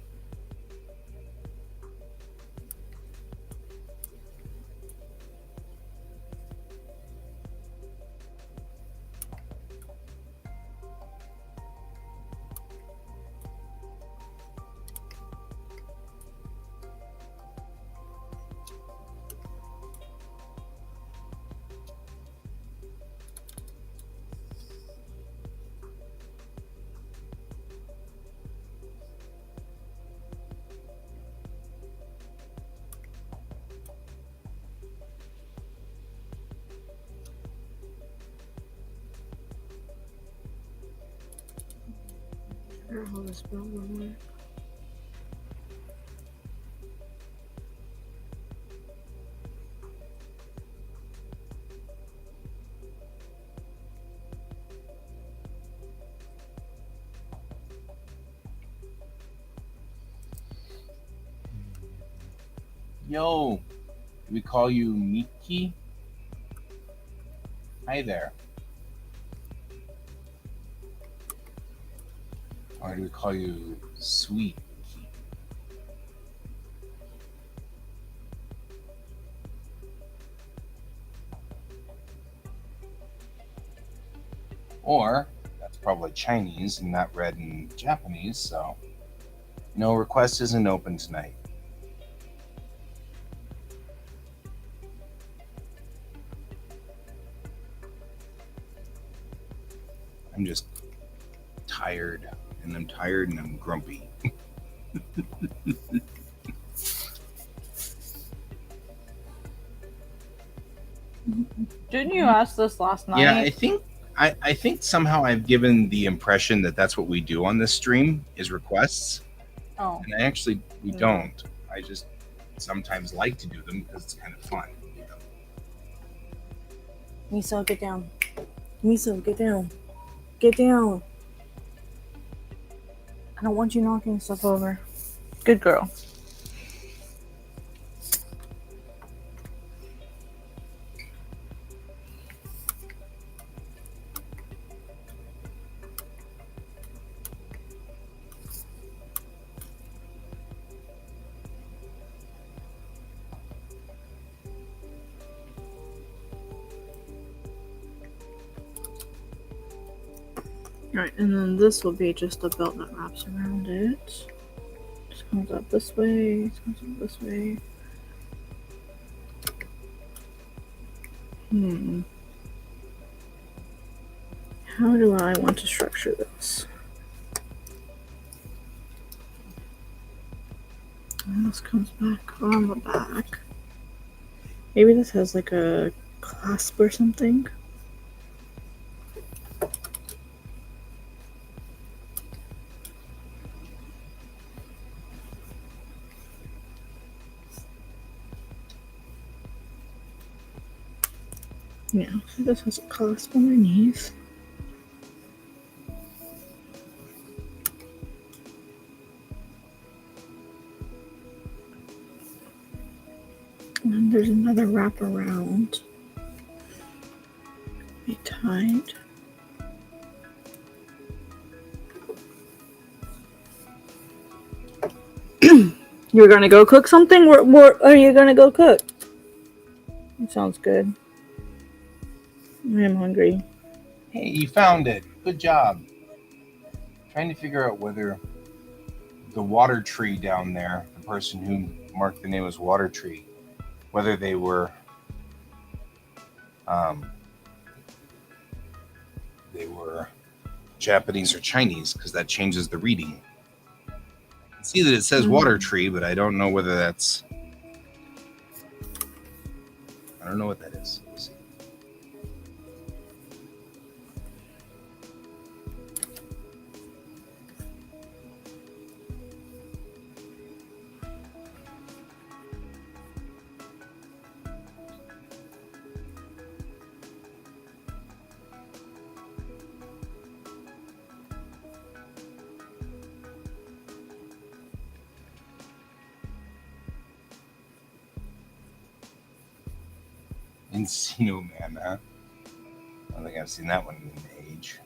Speaker 3: How the spell will work.
Speaker 1: Yo, do we call you Miki? Hi there. Or do we call you Sweet? Or that's probably Chinese and not read in Japanese, so no request isn't open tonight. I'm just tired, and I'm tired and I'm grumpy.
Speaker 3: Didn't you ask this last night?
Speaker 1: Yeah, I think somehow I've given the impression that that's what we do on this stream is requests,
Speaker 3: Oh.
Speaker 1: and we don't. I just sometimes like to do them because it's kind of fun. You know?
Speaker 3: Miso, get down. Miso, get down. Get down. I don't want you knocking stuff over. Good girl. Right, and then this will be just a belt that wraps around it. Just comes up this way, comes up this way. How do I want to structure this? And this comes back on the back. Maybe this has like a clasp or something. Yeah, so this has a clasp underneath. And then there's another wrap around. Be tied. You're gonna go cook something? What are you gonna go cook? It sounds good. I am hungry.
Speaker 1: Hey, you found it. Good job. Trying to figure out whether the water tree down there, the person who marked the name as Water Tree, whether they were Japanese or Chinese, because that changes the reading. I can see that it says Water Tree, but I don't know whether that's... I don't know what that is. Let's see. Encino Man, huh? I don't think I've seen that one in age.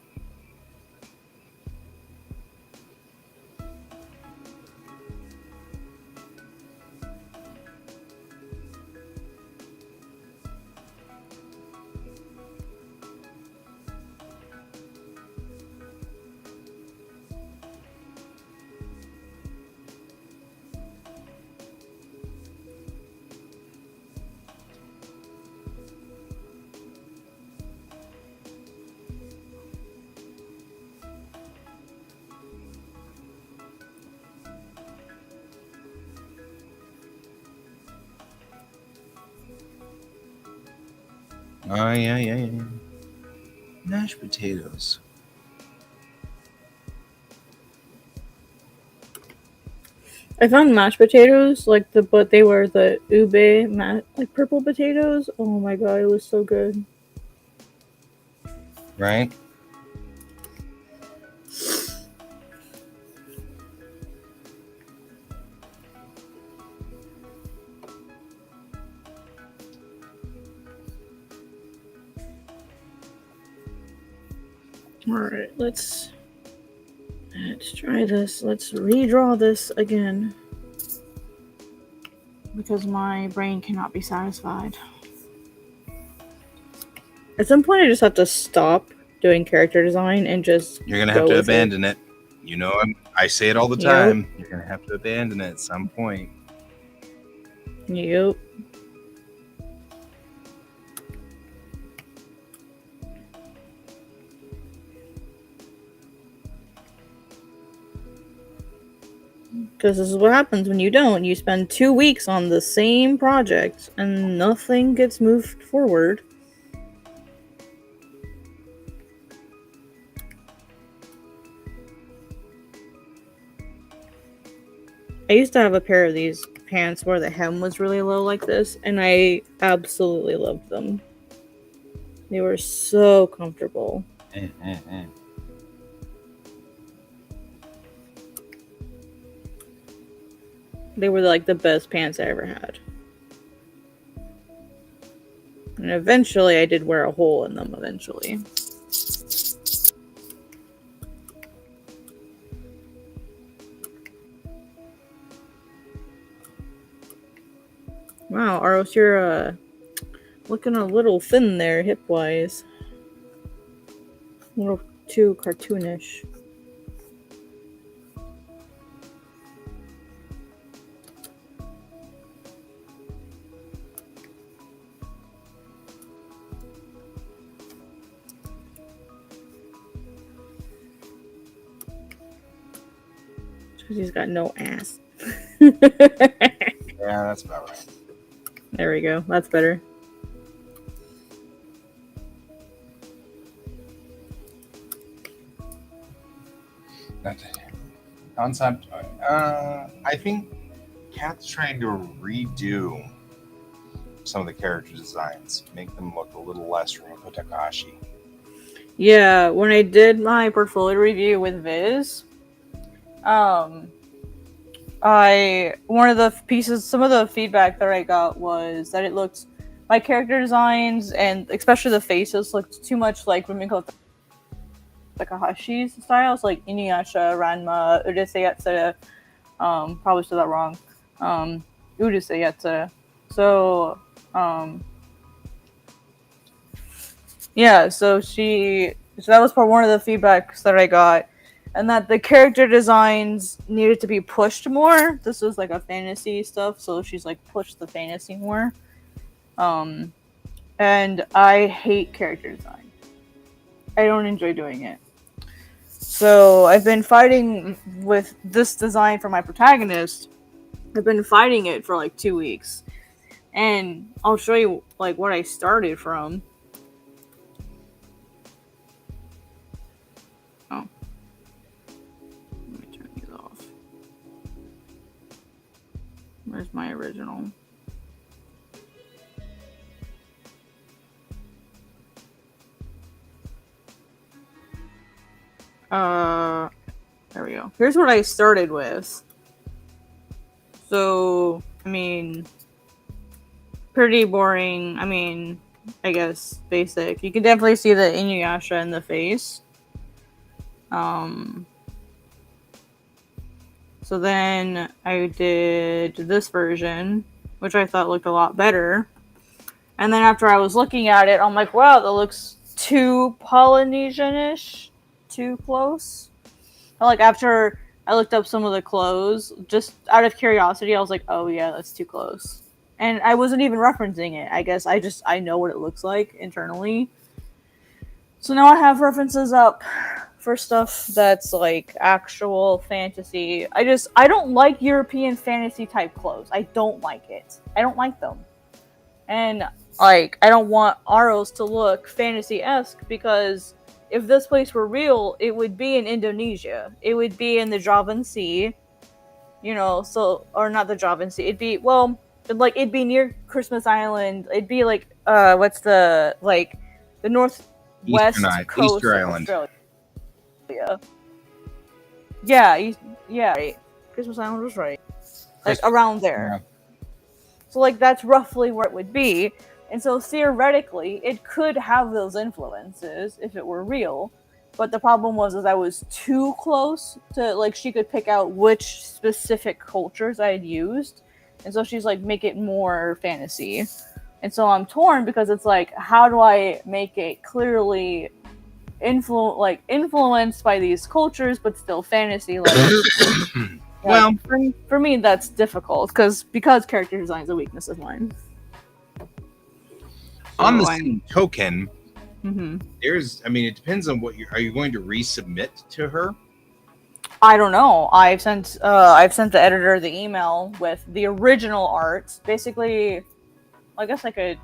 Speaker 1: Oh, yeah. Mashed potatoes.
Speaker 3: I found mashed potatoes, but they were the ube, like purple potatoes. Oh my god, it was so good.
Speaker 1: Right?
Speaker 3: Alright, let's try this. Let's redraw this again. Because my brain cannot be satisfied. At some point, I just have to stop doing character design and just
Speaker 1: You're going to have to abandon it. You know, I say it all the time. You're going to have to abandon it at some point.
Speaker 3: Yep. Because this is what happens when you don't. You spend 2 weeks on the same project and nothing gets moved forward. I used to have a pair of these pants where the hem was really low like this, and I absolutely loved them. They were so comfortable. They were like the best pants I ever had. And eventually I did wear a hole in them eventually. Wow, Aros, you're looking a little thin there, hip-wise. A little too cartoonish. Because he's got no ass.
Speaker 1: Yeah, that's about right.
Speaker 3: There we go. That's better.
Speaker 1: Concept. I think Kat's trying to redo some of the character designs, make them look a little less Rumiko Takahashi.
Speaker 3: Yeah, when I did my portfolio review with Viz, one of the pieces, some of the feedback that I got was that it looked, my character designs and especially the faces looked too much like Rumiko Takahashi's styles, like Inuyasha, Ranma, Urusei Yatsura. Probably said that wrong. Urusei Yatsura. So, yeah, so that was one of the feedbacks that I got, and that the character designs needed to be pushed more. This was like a fantasy stuff, so she's like pushed the fantasy more. And I hate character design. I don't enjoy doing it. So I've been fighting with this design for my protagonist. I've been fighting it for like 2 weeks. And I'll show you like what I started from. Oh. Let me turn these off. Where's my original? There we go. Here's what I started with. So, I mean, pretty boring. I mean, I guess basic. You can definitely see the Inuyasha in the face. So then I did this version, which I thought looked a lot better. And then after I was looking at it, I'm like, wow, that looks too Polynesian-ish. Too close. Like, after I looked up some of the clothes, just out of curiosity, I was like, oh yeah, that's too close. And I wasn't even referencing it. I guess I know what it looks like internally. So now I have references up for stuff that's like actual fantasy. I don't like European fantasy type clothes. I don't like it. I don't like them. And like, I don't want Aros to look fantasy-esque, because if this place were real, it would be in Indonesia. It would be in the Javan Sea, you know. So, or not the Javan Sea. It'd be it'd be near Christmas Island. It'd be like what's the northwest coast
Speaker 1: Easter
Speaker 3: of
Speaker 1: Island.
Speaker 3: Australia. Yeah, right. Christmas Island was right. Like around there.
Speaker 1: Yeah.
Speaker 3: So like that's roughly where it would be. And so theoretically, it could have those influences if it were real. But the problem was I was too close to, like, she could pick out which specific cultures I had used. And so she's like, make it more fantasy. And so I'm torn, because it's like, how do I make it clearly influenced by these cultures, but still fantasy? Well, for me, that's difficult, because character design is a weakness of mine.
Speaker 1: On the same token,
Speaker 3: mm-hmm.
Speaker 1: It depends on what are you going to resubmit to her?
Speaker 3: I don't know. I've sent the editor the email with the original art. Basically, I guess I could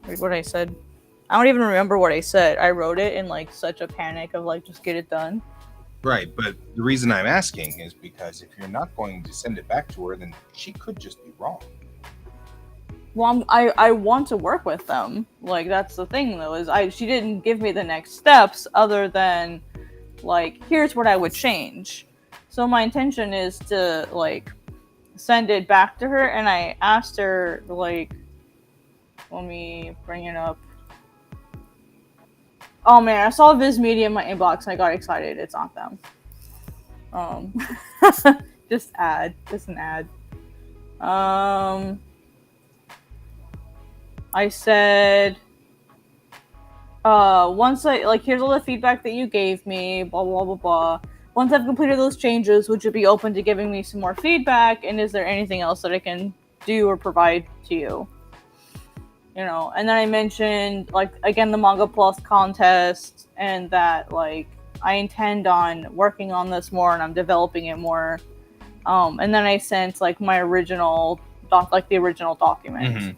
Speaker 3: read what I said. I don't even remember what I said. I wrote it in like such a panic of like, just get it done.
Speaker 1: Right, but the reason I'm asking is because if you're not going to send it back to her, then she could just be wrong.
Speaker 3: Well, I want to work with them. Like, that's the thing, though, is she didn't give me the next steps other than, like, here's what I would change. So my intention is to, like, send it back to her, and I asked her, like, let me bring it up. Oh man, I saw Viz Media in my inbox and I got excited. It's not them. Just an ad. I said, once here's all the feedback that you gave me, blah, blah, blah, blah. Once I've completed those changes, would you be open to giving me some more feedback? And is there anything else that I can do or provide to you? You know, and then I mentioned, like, again, the Manga Plus contest, and that, like, I intend on working on this more, and I'm developing it more. And then I sent like my original the original document.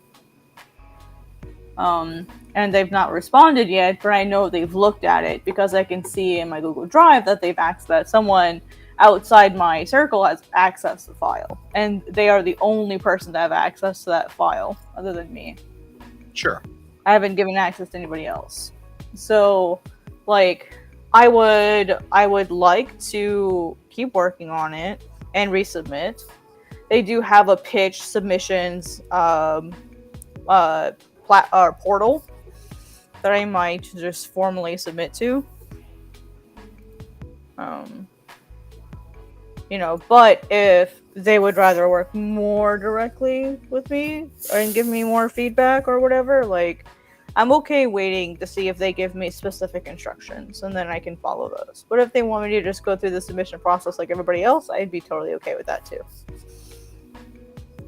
Speaker 3: And they've not responded yet, but I know they've looked at it because I can see in my Google Drive that that someone outside my circle has accessed the file, and they are the only person to have access to that file other than me.
Speaker 1: Sure.
Speaker 3: I haven't given access to anybody else. So, like, I would like to keep working on it and resubmit. They do have a pitch submissions portal that I might just formally submit to. But if they would rather work more directly with me and give me more feedback or whatever, like, I'm okay waiting to see if they give me specific instructions, and then I can follow those. But if they want me to just go through the submission process like everybody else, I'd be totally okay with that too.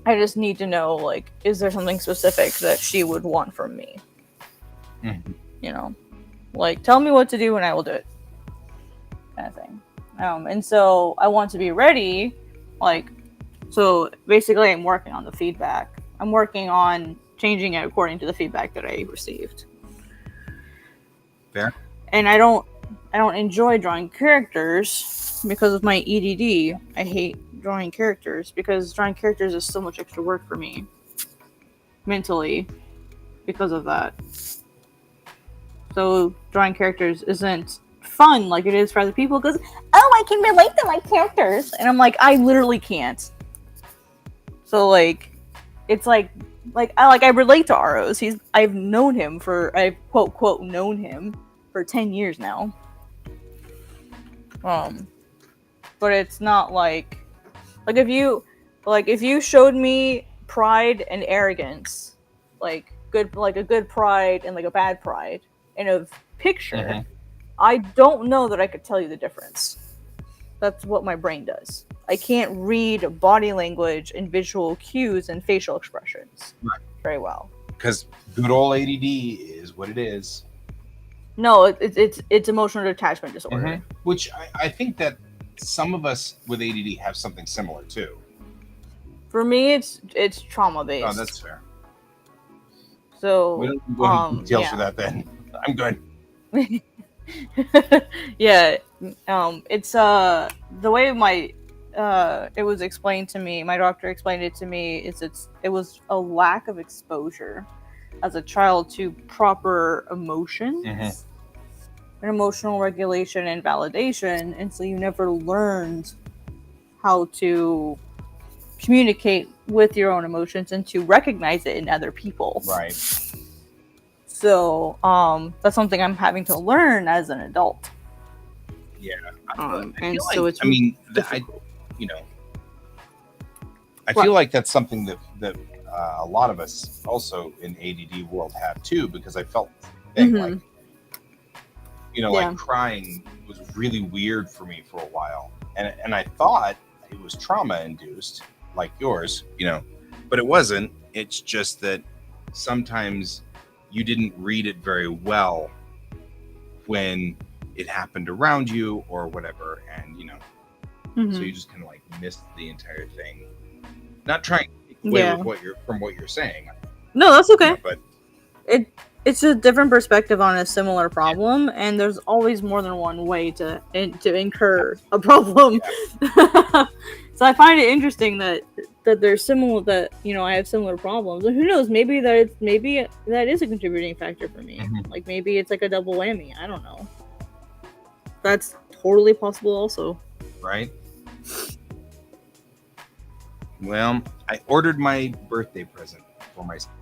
Speaker 3: I just need to know, like, is there something specific that she would want from me? Like, tell me what to do and I will do it, kind of thing. And so I want to be ready, so basically I'm working on the feedback. I'm working on changing it according to the feedback that I received.
Speaker 1: Fair.
Speaker 3: And I don't enjoy drawing characters because of my EDD. I hate drawing characters because drawing characters is so much extra work for me mentally because of that. So drawing characters isn't fun like it is for other people because, I can relate to my characters. And I'm like, I literally can't. So like, it's like I relate to Aros. I've known him I've quote known him for 10 years now. But it's not like if you showed me pride and arrogance, a good pride and like a bad pride in a picture, I don't know that I could tell you the difference. That's what my brain does. I can't read body language and visual cues and facial expressions very well.
Speaker 1: Because good old ADD is what it is.
Speaker 3: No, it's emotional detachment disorder.
Speaker 1: Which I think that some of us with ADD have something similar too.
Speaker 3: For me, it's trauma based.
Speaker 1: Oh, that's fair.
Speaker 3: So
Speaker 1: we don't go into details for that then. I'm good.
Speaker 3: Yeah. It's the way it was explained to me. My doctor explained it to me. It was a lack of exposure as a child to proper emotions and emotional regulation and validation, and so you never learned how to communicate with your own emotions and to recognize it in other people.
Speaker 1: Right.
Speaker 3: So that's something I'm having to learn as an adult.
Speaker 1: Yeah.
Speaker 3: And so it's.
Speaker 1: I feel like that's something that a lot of us also in ADD world have too, because I felt like crying was really weird for me for a while, and I thought it was trauma induced, like yours, but it wasn't. It's just that sometimes you didn't read it very well when it happened around you or whatever, and so you just kind of like missed the entire thing. Not trying to take away with what you're saying.
Speaker 3: No, that's okay.
Speaker 1: But
Speaker 3: it's a different perspective on a similar problem, and there's always more than one way to incur a problem. Yeah. So I find it interesting that there's similar, that I have similar problems. And who knows? Maybe that is a contributing factor for me. Like maybe it's like a double whammy. I don't know. That's totally possible, also.
Speaker 1: Right. Well, I ordered my birthday present for myself.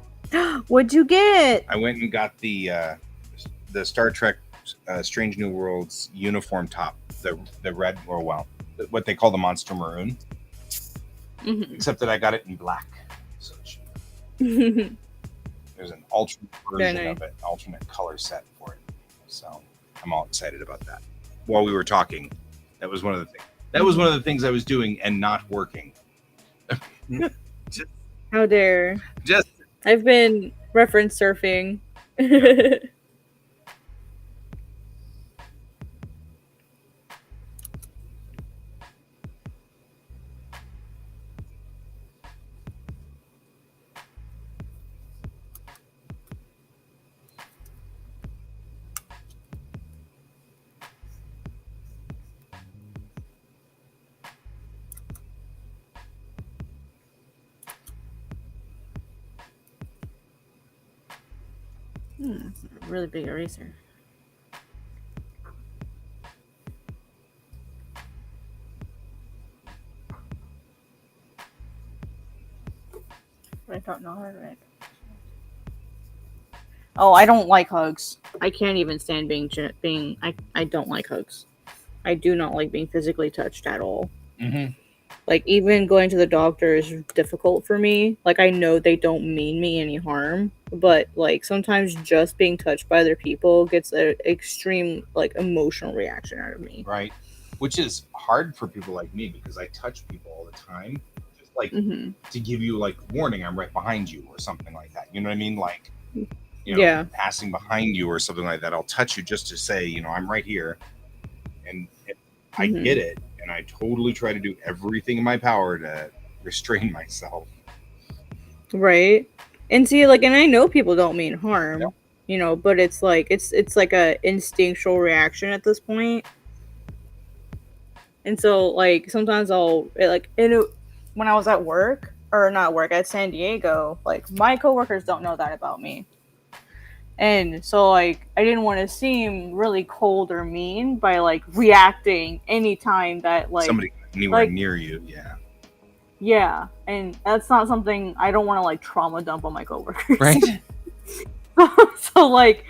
Speaker 3: What'd you get?
Speaker 1: I went and got the Star Trek Strange New Worlds uniform top, the red, or what they call the Monster Maroon. Except that I got it in black. So there's an alternate version of it, alternate color set for it. So I'm all excited about that. While we were talking, that was one of the things. That was one of the things I was doing and not working.
Speaker 3: How dare! I've been reference surfing. It's a really big eraser. I don't know how to write. Oh, I don't like hugs. I can't even stand being. I don't like hugs. I do not like being physically touched at all.
Speaker 1: Mm-hmm.
Speaker 3: Like, even going to the doctor is difficult for me. Like, I know they don't mean me any harm, but like sometimes just being touched by other people gets an extreme like emotional reaction out of me.
Speaker 1: Right. Which is hard for people like me because I touch people all the time. Just like to give you like warning, I'm right behind you or something like that. You know what I mean? Like,
Speaker 3: Yeah.
Speaker 1: passing behind you or something like that. I'll touch you just to say, I'm right here. And I get it. And I totally try to do everything in my power to restrain myself.
Speaker 3: Right. And see, like, and I know people don't mean harm, but it's like it's like a instinctual reaction at this point. And so, like, sometimes when I was at work or not work at San Diego, like my coworkers don't know that about me. And so, like, I didn't want to seem really cold or mean by like reacting anytime that like
Speaker 1: somebody anywhere near you,
Speaker 3: yeah, and that's not something I don't want to like trauma dump on my coworkers,
Speaker 1: right?
Speaker 3: So like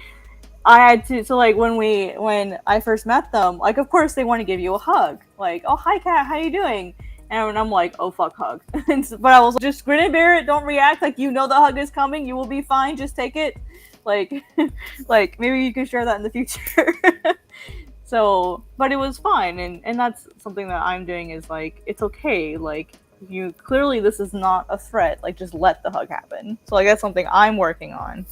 Speaker 3: I had to. So like when I first met them, like of course they want to give you a hug, like, oh hi Kat, how you doing? And I'm like, oh fuck, hug. But I was like, just grin and bear it, don't react, like the hug is coming, you will be fine, just take it, like like maybe you can share that in the future. So, but it was fine, and that's something that I'm doing is like it's okay, like you clearly this is not a threat, like just let the hug happen. So like that's something I'm working on,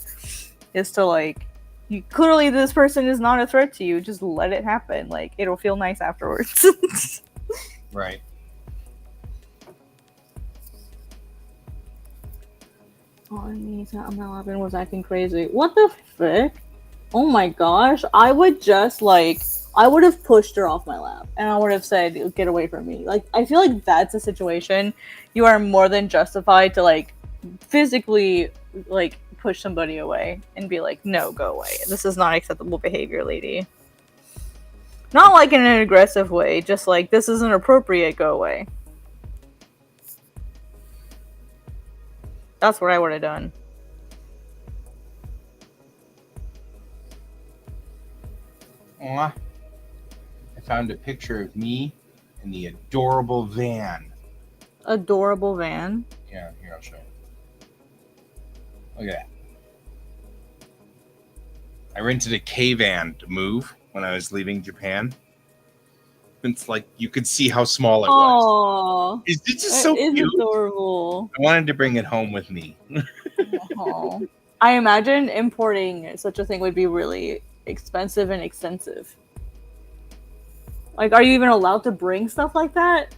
Speaker 3: is to like you clearly this person is not a threat to you, just let it happen, like it'll feel nice afterwards.
Speaker 1: Right.
Speaker 3: Oh, I mean, Robin was acting crazy. What the frick? Oh my gosh, I would have pushed her off my lap and I would have said, get away from me. Like, I feel like that's a situation you are more than justified to, like, physically, like, push somebody away and be like, no, go away. This is not acceptable behavior, lady. Not like in an aggressive way, just like, this isn't appropriate, go away. That's what I would have done.
Speaker 1: Aww. I found a picture of me in the adorable van.
Speaker 3: Adorable van?
Speaker 1: Yeah, here, I'll show you. Look at that. I rented a K-van to move when I was leaving Japan. It's like you could see how small it was. It's just so cute.
Speaker 3: It's adorable.
Speaker 1: I wanted to bring it home with me.
Speaker 3: I imagine importing such a thing would be really expensive and extensive. Like, are you even allowed to bring stuff like that?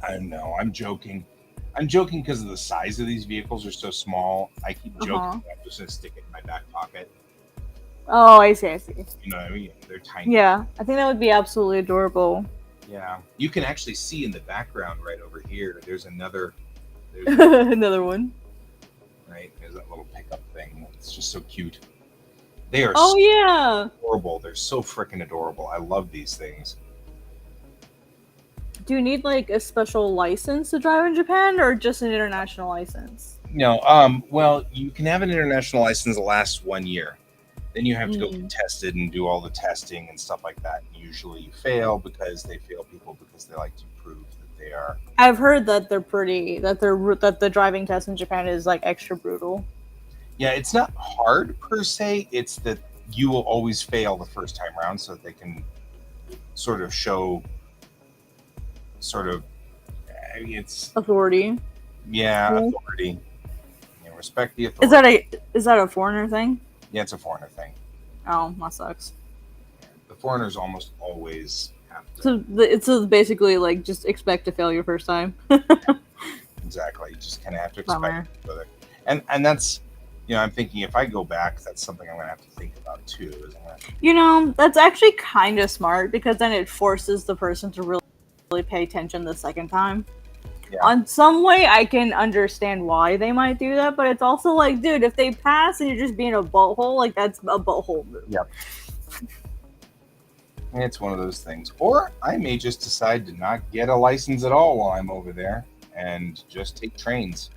Speaker 1: I know. I'm joking. I'm joking because of the size of these vehicles are so small. I keep joking. I'm just going to stick it in my back pocket.
Speaker 3: Oh, I see.
Speaker 1: You know what I mean? They're tiny.
Speaker 3: Yeah, I think that would be absolutely adorable.
Speaker 1: Yeah. You can actually see in the background right over here, there's another
Speaker 3: another one.
Speaker 1: Right? There's that little pickup thing. It's just so cute. They are adorable. They're so freaking adorable. I love these things.
Speaker 3: Do you need like a special license to drive in Japan or just an international license?
Speaker 1: No. Well, you can have an international license that lasts 1 year. Then you have to go get tested and do all the testing and stuff like that. Usually you fail because they fail people because they like to prove that they are.
Speaker 3: I've heard that that the driving test in Japan is like extra brutal.
Speaker 1: Yeah, it's not hard per se. It's that you will always fail the first time around so that they can sort of show it's
Speaker 3: authority.
Speaker 1: Yeah, authority. Respect the authority.
Speaker 3: Is that a foreigner thing?
Speaker 1: Yeah, it's a foreigner thing.
Speaker 3: Oh, that sucks.
Speaker 1: The foreigners almost always have to.
Speaker 3: So it's basically like just expect to fail your first time.
Speaker 1: Exactly. You just kind of have to expect it. And that's, I'm thinking if I go back, that's something I'm going to have to think about too, isn't it?
Speaker 3: That's actually kind of smart because then it forces the person to really pay attention the second time.
Speaker 1: Yeah.
Speaker 3: On some way, I can understand why they might do that, but it's also like, dude, if they pass and you're just being a butthole, like that's a butthole move.
Speaker 1: Yep. It's one of those things. Or I may just decide to not get a license at all while I'm over there and just take trains.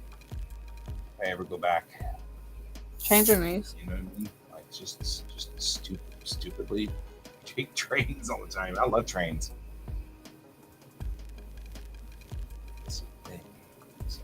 Speaker 1: If I ever go back.
Speaker 3: Changing these.
Speaker 1: You know what I mean? Like just stupidly take trains all the time. I love trains. It's a thing. So.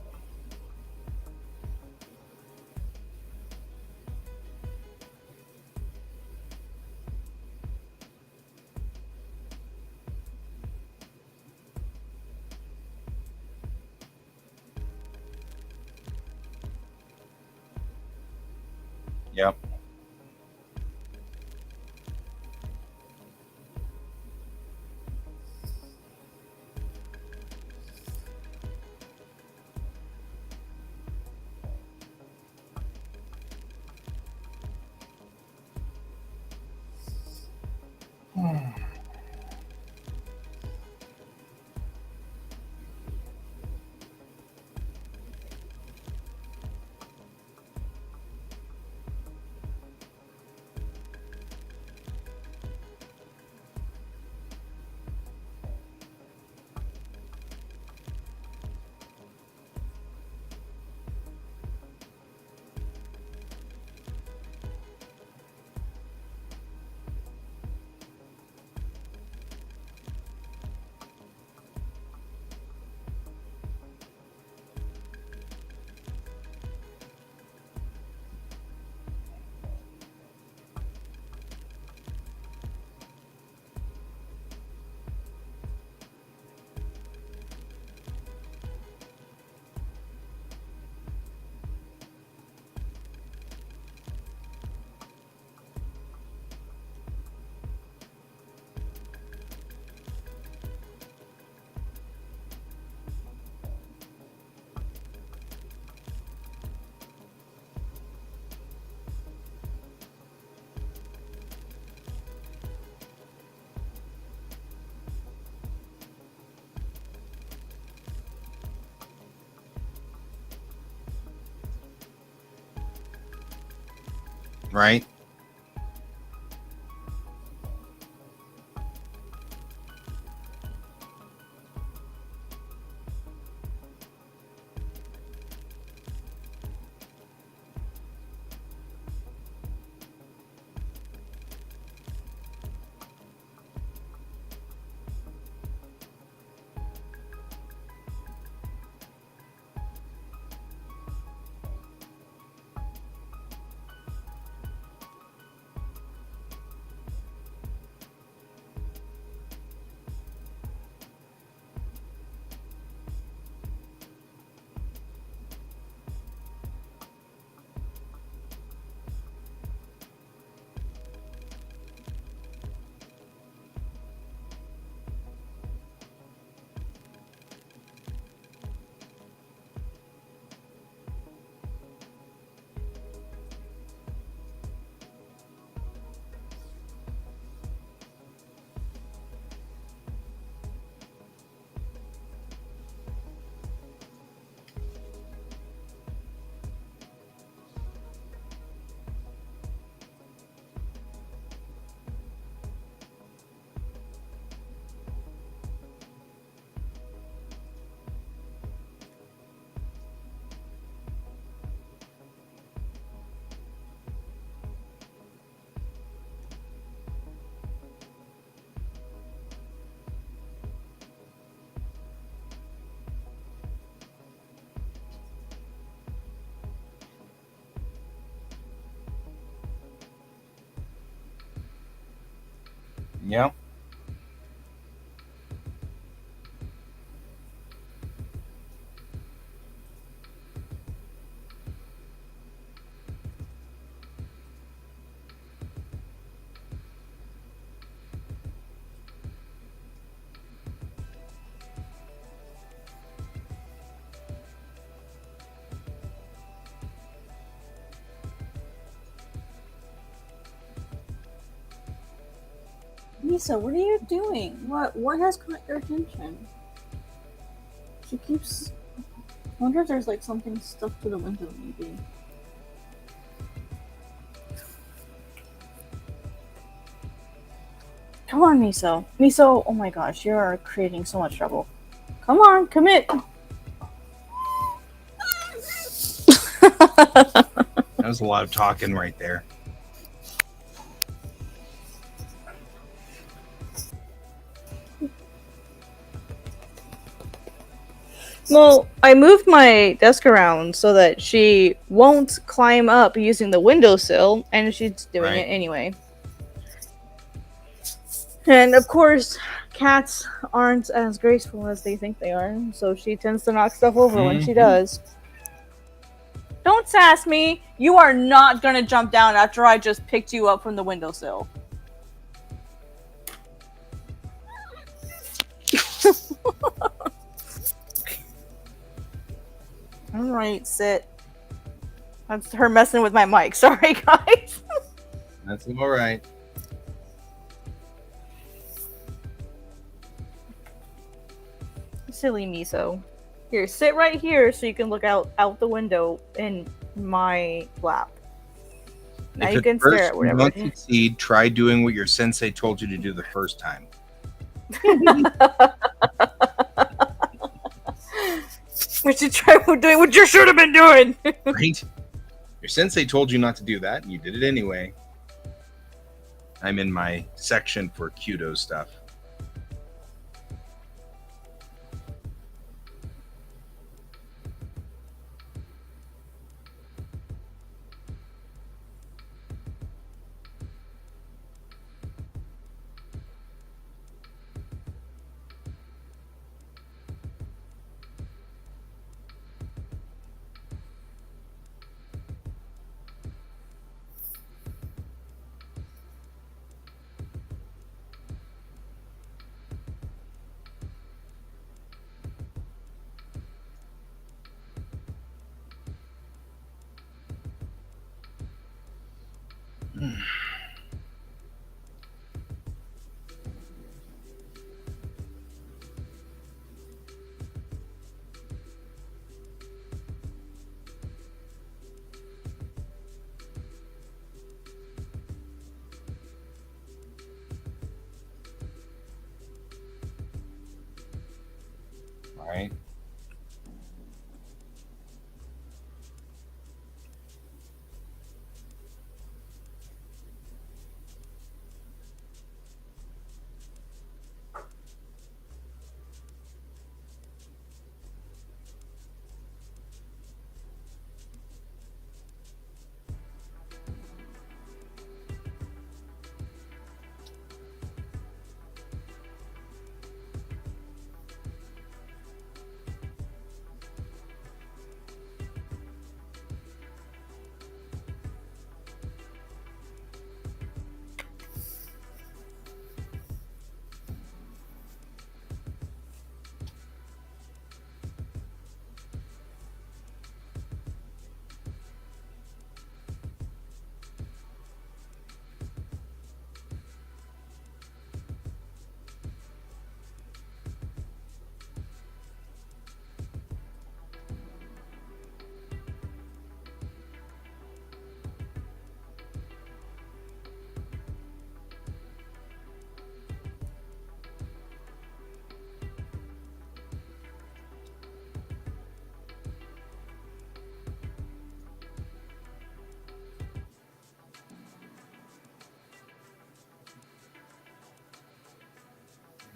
Speaker 1: Yep. Right? Yeah.
Speaker 3: Lisa, what are you doing? What has caught your attention? She keeps I wonder if there's like something stuck to the window, maybe. Come on, Miso. Miso, oh my gosh, you are creating so much trouble. Come on, commit.
Speaker 1: That was a lot of talking right there.
Speaker 3: Well, I moved my desk around so that she won't climb up using the windowsill, and she's doing
Speaker 1: Right.
Speaker 3: it anyway. And of course, cats aren't as graceful as they think they are, so she tends to knock stuff over when she does. Don't sass me! You are not gonna jump down after I just picked you up from the windowsill. Alright, sit. That's her messing with my mic. Sorry, guys.
Speaker 1: That's all right.
Speaker 3: Silly Miso. Here, sit right here so you can look out the window in my lap. Now
Speaker 1: If
Speaker 3: you
Speaker 1: at
Speaker 3: can
Speaker 1: first
Speaker 3: stare at
Speaker 1: you
Speaker 3: whatever.
Speaker 1: don't succeed, try doing what your sensei told you to do the first time.
Speaker 3: We should try doing what you should have been doing.
Speaker 1: Right? Your sensei told you not to do that, and you did it anyway. I'm in my section for Kudo stuff. All right.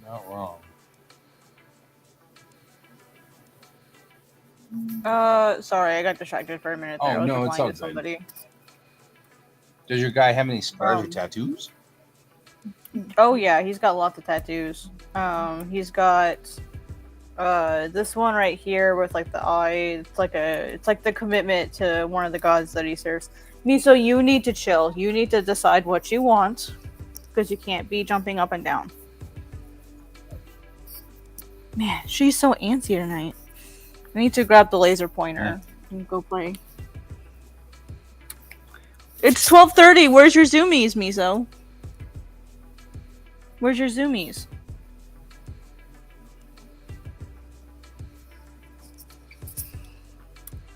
Speaker 1: Not wrong.
Speaker 3: Sorry, I got distracted for a minute there.
Speaker 1: Oh,
Speaker 3: I was
Speaker 1: no, it's
Speaker 3: replying
Speaker 1: all
Speaker 3: to
Speaker 1: good.
Speaker 3: somebody.
Speaker 1: Does your guy have any scars or
Speaker 3: Um,
Speaker 1: tattoos?
Speaker 3: Oh yeah, he's got lots of tattoos. He's got this one right here with like the eye. It's like the commitment to one of the gods that he serves. Miso, you need to chill. You need to decide what you want, because you can't be jumping up and down. Man, she's so antsy tonight. I need to grab the laser pointer and go play. It's 12:30. Where's your zoomies, Miso? Where's your zoomies?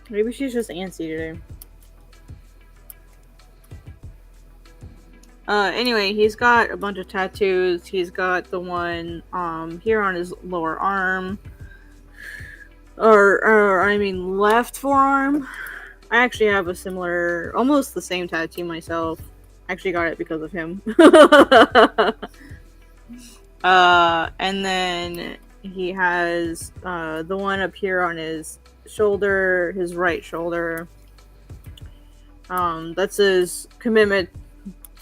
Speaker 3: Maybe she's just antsy today. Anyway, he's got a bunch of tattoos. He's got the one here on his lower arm. Or I mean left forearm. I actually have a similar, almost the same tattoo myself. I actually got it because of him. And then he has the one up here on his shoulder, his right shoulder. That's his commitment.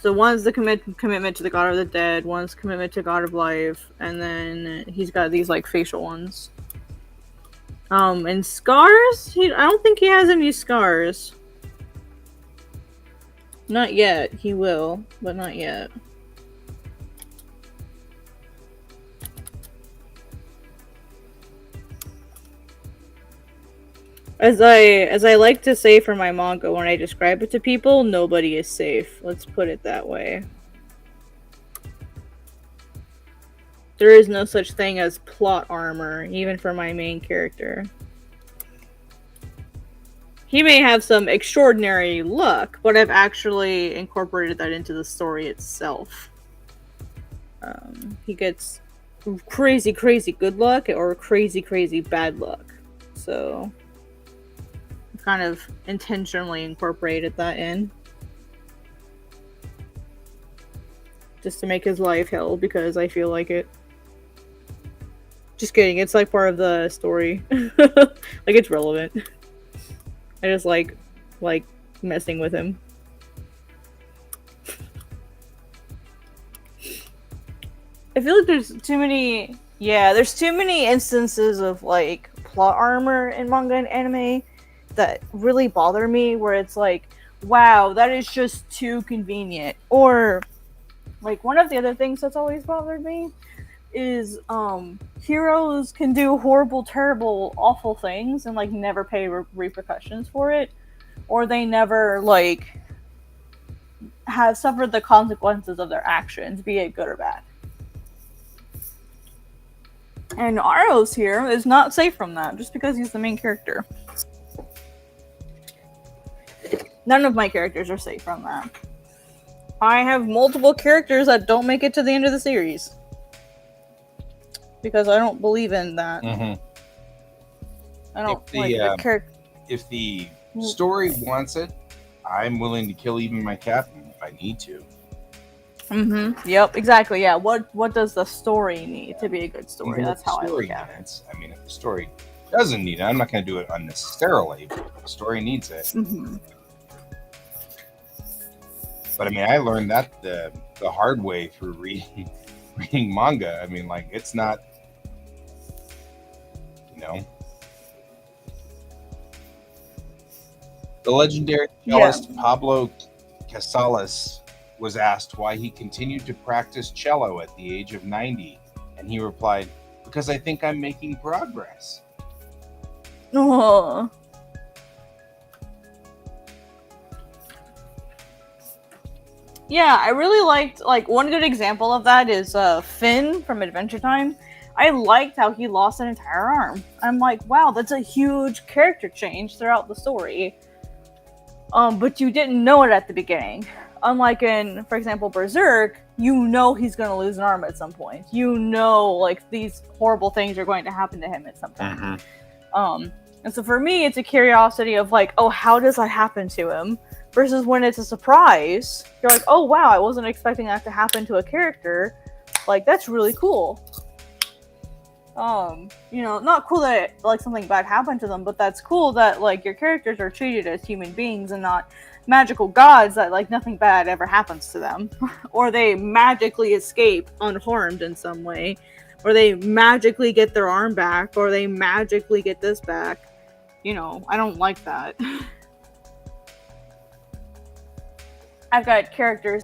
Speaker 3: So one's the commitment to the God of the Dead, one's commitment to God of Life, and then he's got these like facial ones. And scars? I don't think he has any scars. Not yet. He will, but not yet. As I like to say for my manga when I describe it to people, nobody is safe. Let's put it that way. There is no such thing as plot armor, even for my main character. He may have some extraordinary luck, but I've actually incorporated that into the story itself. He gets crazy good luck or crazy bad luck. So I've kind of intentionally incorporated that in. Just to make his life hell, because I feel like it. Just kidding, it's like part of the story. Like, it's relevant. I just like messing with him. I feel like there's too many instances of like plot armor in manga and anime that really bother me, where it's like, wow, that is just too convenient. Or like, one of the other things that's always bothered me is heroes can do horrible, terrible, awful things and like never pay repercussions for it, or they never like have suffered the consequences of their actions, be it good or bad. And Aros here is not safe from that, just because he's the main character. None of my characters are safe from that. I have multiple characters that don't make it to the end of the series. Because I don't believe in that.
Speaker 1: Mm-hmm.
Speaker 3: I don't like the character.
Speaker 1: If the story wants it, I'm willing to kill even my captain if I need to.
Speaker 3: Mm-hmm. Yep, exactly. Yeah. What does the story need to be a good story?
Speaker 1: Even
Speaker 3: That's how I look at it.
Speaker 1: I mean, if the story doesn't need it, I'm not going to do it unnecessarily, but if the story needs it.
Speaker 3: Mm-hmm.
Speaker 1: But I mean, I learned that the hard way through reading manga. I mean, like, it's not, you know. The legendary cellist Pablo Casals was asked why he continued to practice cello at the age of 90, and he replied, "Because I think I'm making progress."
Speaker 3: Oh. Yeah, I really liked, like, one good example of that is Finn from Adventure Time. I liked how he lost an entire arm. I'm like, wow, that's a huge character change throughout the story. But you didn't know it at the beginning. Unlike in, for example, Berserk, you know he's going to lose an arm at some point. You know, like, these horrible things are going to happen to him at some point.
Speaker 1: Mm-hmm.
Speaker 3: And so for me, it's a curiosity of like, oh, how does that happen to him? Versus when it's a surprise, you're like, oh wow, I wasn't expecting that to happen to a character. Like, that's really cool. You know, not cool that like something bad happened to them, but that's cool that like your characters are treated as human beings and not magical gods that like nothing bad ever happens to them. Or they magically escape unharmed in some way. Or they magically get their arm back, or they magically get this back. You know, I don't like that. I've got characters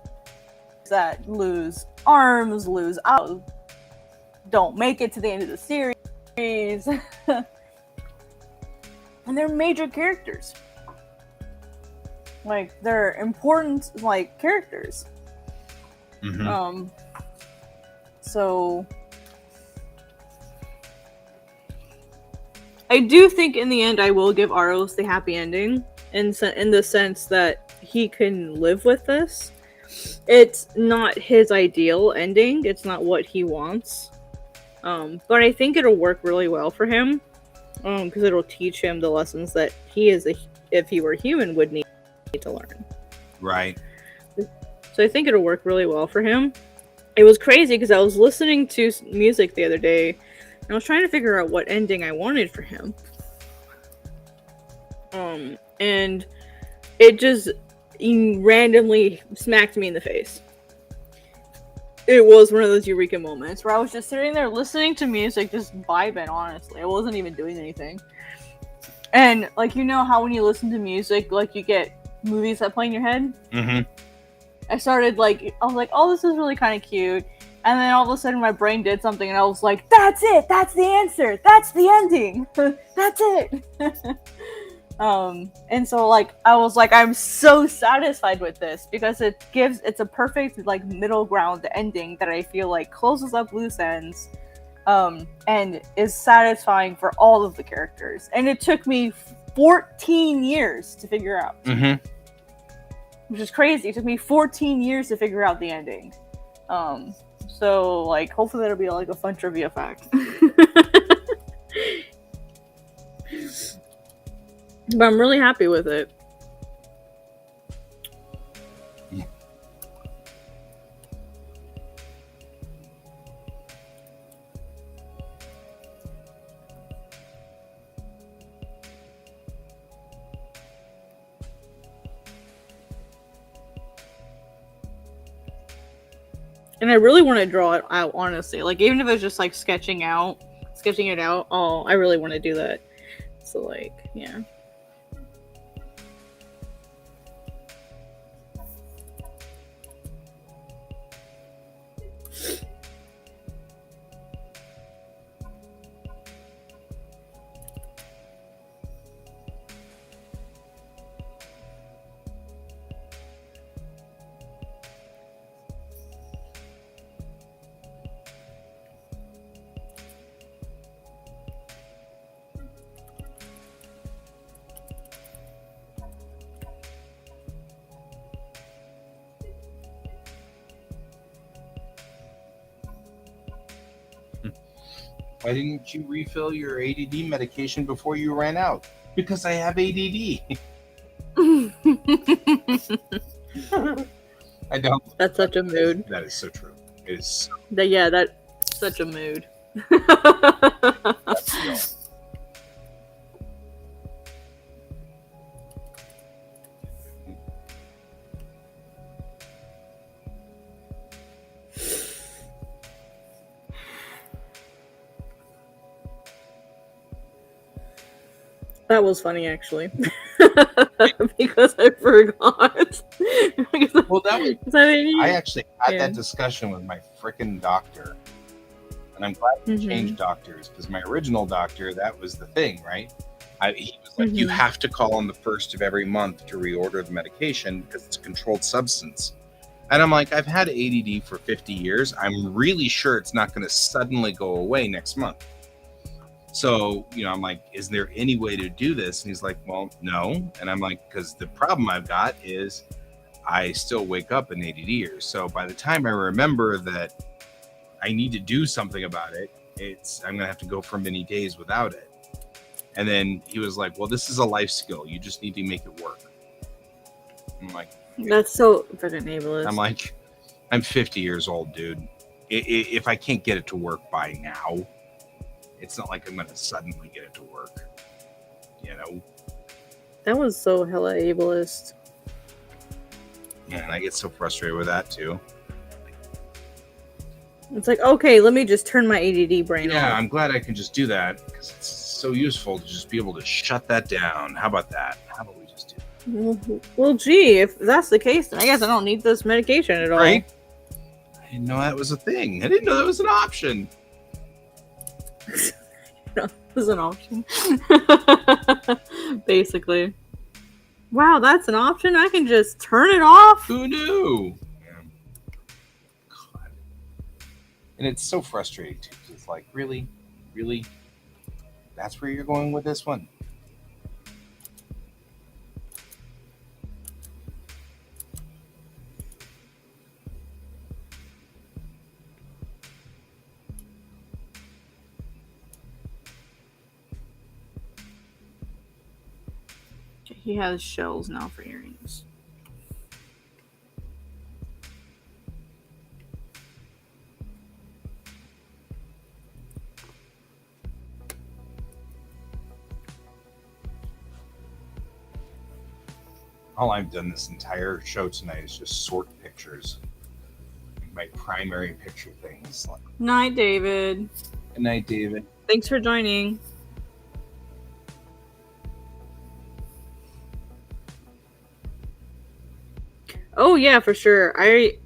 Speaker 3: that lose arms, lose out, don't make it to the end of the series. And they're major characters. Like, they're important, like, characters.
Speaker 1: Mm-hmm.
Speaker 3: So I do think in the end I will give Aros the happy ending in the sense that he can live with this. It's not his ideal ending. It's not what he wants. But I think it'll work really well for him. Because it'll teach him the lessons that if he were human, would need to learn.
Speaker 1: Right.
Speaker 3: So I think it'll work really well for him. It was crazy because I was listening to music the other day, and I was trying to figure out what ending I wanted for him. And it just randomly smacked me in the face. It was one of those eureka moments where I was just sitting there listening to music, just vibing, honestly. I wasn't even doing anything. And, like, you know how when you listen to music, like, you get movies that play in your head?
Speaker 1: Mm-hmm.
Speaker 3: I was like, oh, this is really kind of cute. And then all of a sudden my brain did something and I was like, that's it! That's the answer! That's the ending! That's it! And so, like, I was like, I'm so satisfied with this because it's a perfect, like, middle ground ending that I feel like closes up loose ends, and is satisfying for all of the characters. And it took me 14 years to figure out.
Speaker 1: Mm-hmm.
Speaker 3: Which is crazy. It took me 14 years to figure out the ending. So, like, hopefully that'll be, like, a fun trivia fact. But I'm really happy with it.
Speaker 1: Yeah.
Speaker 3: And I really want to draw it out, honestly. Like, even if it's just, like, sketching it out, oh, I really want to do that. So, like, yeah.
Speaker 1: Why didn't you refill your ADD medication before you ran out? Because I have ADD. I don't.
Speaker 3: That's such a mood.
Speaker 1: That is so true. It is so
Speaker 3: That's such a mood.
Speaker 1: real.
Speaker 3: That was funny, actually. Because I forgot.
Speaker 1: Well, that was. I actually had
Speaker 3: Yeah.
Speaker 1: that discussion with my freaking doctor, and I'm glad he
Speaker 3: Mhm.
Speaker 1: changed doctors because my original doctor, that was the thing, right? He was like,
Speaker 3: Mhm.
Speaker 1: you have to call on the first of every month to reorder the medication because it's a controlled substance. And I'm like, I've had ADD for 50 years. I'm really sure it's not going to suddenly go away next month. So, I'm like, is there any way to do this? And he's like, well, no. And I'm like, because the problem I've got is I still wake up in ADD years. So by the time I remember that I need to do something about it, I'm going to have to go for many days without it. And then he was like, well, this is a life skill. You just need to make it work. I'm like,
Speaker 3: That's so freaking ableist.
Speaker 1: I'm like, I'm 50 years old, dude. If I can't get it to work by now, it's not like I'm going to suddenly get it to work.
Speaker 3: That was so hella ableist.
Speaker 1: And I get so frustrated with that too.
Speaker 3: It's like, okay, let me just turn my ADD brain
Speaker 1: Yeah,
Speaker 3: off.
Speaker 1: I'm glad I can just do that because it's so useful to just be able to shut that down. How about that? How about we just do that?
Speaker 3: Well, gee, if that's the case, then I guess I don't need this medication at all.
Speaker 1: Right? I didn't know that was a thing. I didn't know that was an option.
Speaker 3: This is an option. Basically. Wow, that's an option? I can just turn it off?
Speaker 1: Who knew? Yeah. God. And it's so frustrating too. 'Cause it's like, really? That's where you're going with this one.
Speaker 3: He has shells now for earrings.
Speaker 1: All I've done this entire show tonight is just sort pictures. My primary picture things. Like,
Speaker 3: Night, David.
Speaker 1: good night, David.
Speaker 3: Thanks for joining. Oh yeah, for sure. I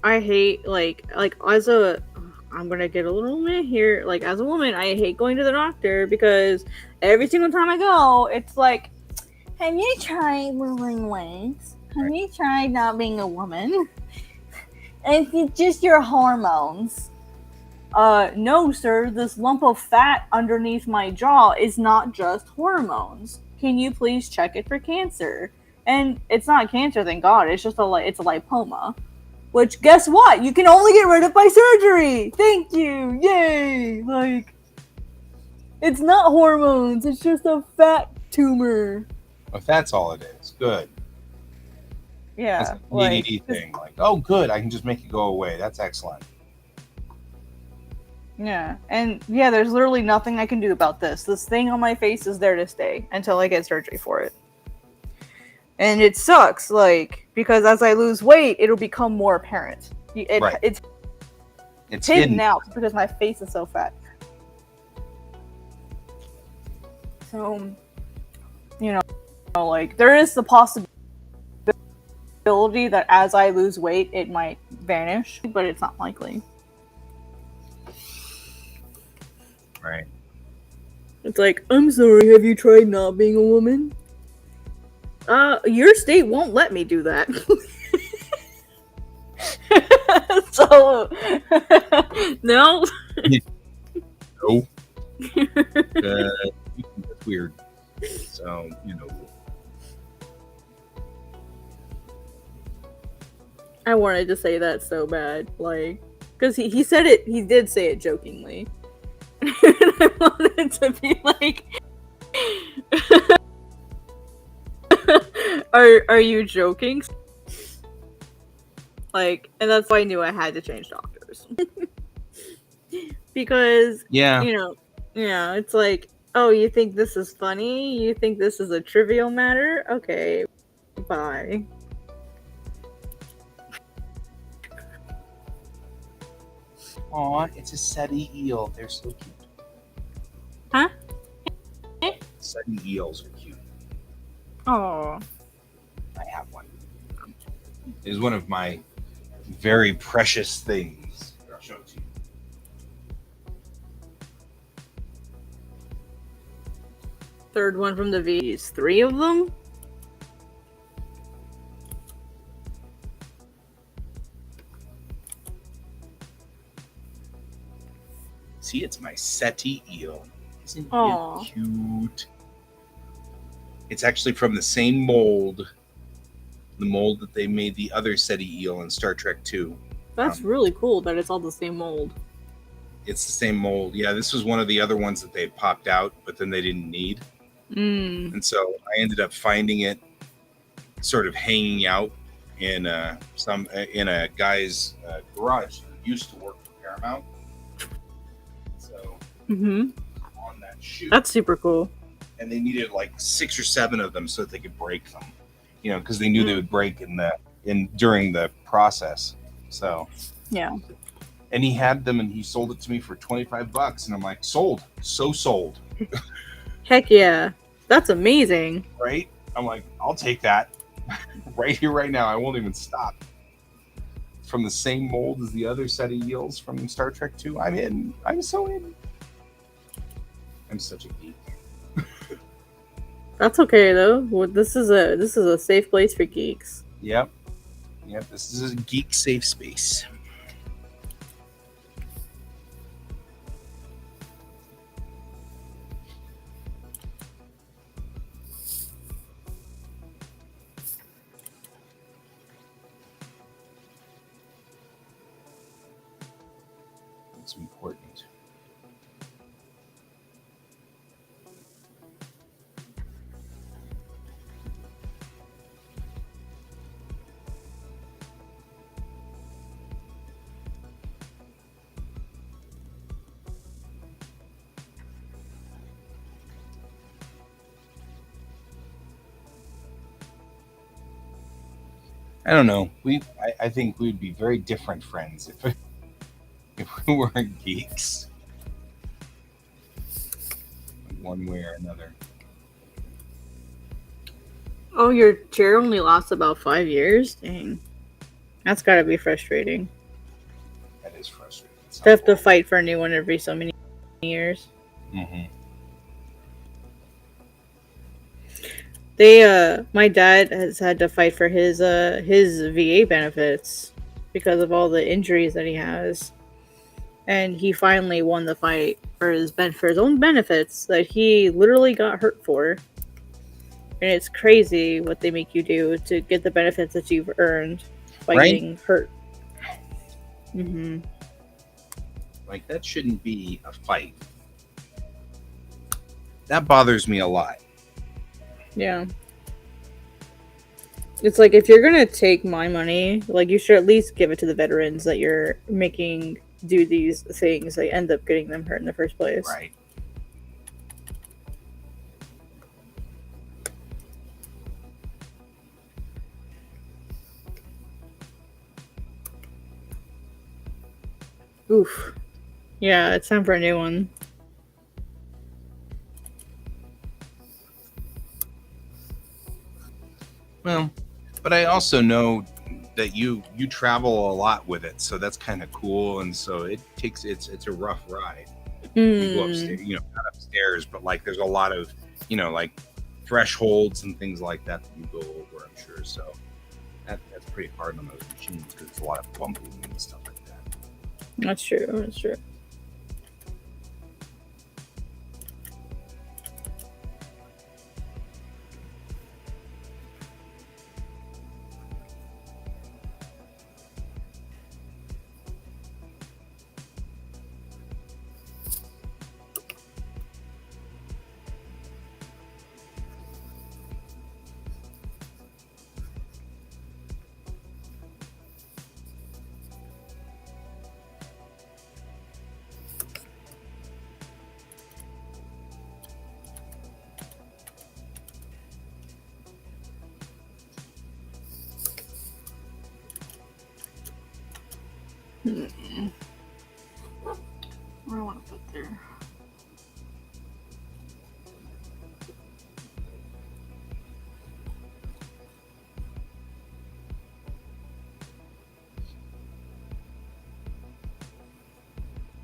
Speaker 3: hate like as a I'm gonna get a little meh here. Like as a woman, I hate going to the doctor because every single time I go, it's like, have you tried losing weight? Have you tried not being a woman? It's just your hormones. No, sir. This lump of fat underneath my jaw is not just hormones. Can you please check it for cancer? And it's not cancer, thank God. It's just it's a lipoma. Which, guess what? You can only get rid of by surgery. Thank you. Yay. Like, it's not hormones. It's just a fat tumor.
Speaker 1: If that's all it is, good.
Speaker 3: Yeah.
Speaker 1: That's an ADD thing. Like, oh, good. I can just make it go away. That's excellent.
Speaker 3: Yeah. And yeah, there's literally nothing I can do about this. This thing on my face is there to stay until I get surgery for it. And it sucks, like, because as I lose weight, it'll become more apparent. It's hidden out because my face is so fat. So, you know, like, there is the possibility that as I lose weight, it might vanish, but it's not likely.
Speaker 1: Right.
Speaker 3: It's like, I'm sorry, have you tried not being a woman? Your state won't let me do that. So, no.
Speaker 1: No. That's weird. So, you know.
Speaker 3: I wanted to say that so bad, like, because he said it, he did say it jokingly. And I wanted to be like, are you joking? Like, and that's why I knew I had to change doctors. Because, it's like, oh, you think this is funny? You think this is a trivial matter? Okay, bye.
Speaker 1: Aw, it's a SETI eel. They're so cute.
Speaker 3: Huh?
Speaker 1: SETI eels are cute.
Speaker 3: Oh.
Speaker 1: I have one. It is one of my very precious things. I'll show it to you.
Speaker 3: Third one from the V's. 3 of them?
Speaker 1: See, it's my SETI eel. Isn't
Speaker 3: Aww.
Speaker 1: it cute? It's actually from the same mold. The mold that they made the other SETI eel in Star Trek 2.
Speaker 3: That's really cool that it's all the same mold.
Speaker 1: It's the same mold. Yeah, this was one of the other ones that they had popped out, but then they didn't need. And so I ended up finding it sort of hanging out in a guy's garage who used to work for Paramount. So on that shoot.
Speaker 3: That's super cool.
Speaker 1: And they needed like 6 or 7 of them so that they could break them. You know, because they knew they would break during the process. So
Speaker 3: yeah.
Speaker 1: And he had them and he sold it to me for $25, and I'm like, sold. So sold.
Speaker 3: Heck yeah. That's amazing.
Speaker 1: Right? I'm like, I'll take that. Right here, right now. I won't even stop. It's from the same mold as the other set of eels from Star Trek 2. I'm in. I'm so in. I'm such a geek.
Speaker 3: That's okay though. Well, this is a safe place for geeks.
Speaker 1: Yep. This is a geek safe space. It's important. I don't know. I think we'd be very different friends if we weren't geeks, one way or another.
Speaker 3: Oh, your chair only lasts about 5 years? Dang. That's gotta be frustrating.
Speaker 1: That is frustrating.
Speaker 3: To have to fight for a new one every so many years.
Speaker 1: Mm-hmm.
Speaker 3: My dad has had to fight for his VA benefits because of all the injuries that he has. And he finally won the fight for his own benefits that he literally got hurt for. And it's crazy what they make you do to get the benefits that you've earned by getting hurt. Mm-hmm.
Speaker 1: Like, that shouldn't be a fight. That bothers me a lot.
Speaker 3: Yeah. It's like, if you're gonna take my money, like, you should at least give it to the veterans that you're making do these things. They end up getting them hurt in the first place.
Speaker 1: Right.
Speaker 3: Oof. Yeah, it's time for a new one.
Speaker 1: Well, but I also know that you travel a lot with it, so that's kind of cool. And so it's a rough ride. You go upstairs, not upstairs, but like there's a lot of like thresholds and things like that you go over, I'm sure. So that's pretty hard on those machines because it's a lot of bumping and stuff like that.
Speaker 3: That's true. That's true. What do I want to put there?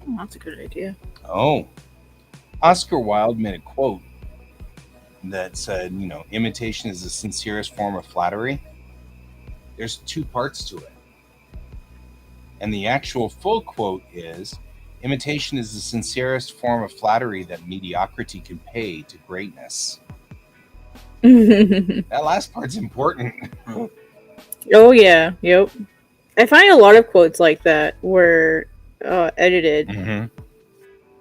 Speaker 3: Oh, that's a good idea.
Speaker 1: Oh, Oscar Wilde made a quote that said, imitation is the sincerest form of flattery. There's two parts to it. And the actual full quote is, imitation is the sincerest form of flattery that mediocrity can pay to greatness. That last part's important.
Speaker 3: Oh, yeah. Yep. I find a lot of quotes like that were edited.
Speaker 1: Mm-hmm.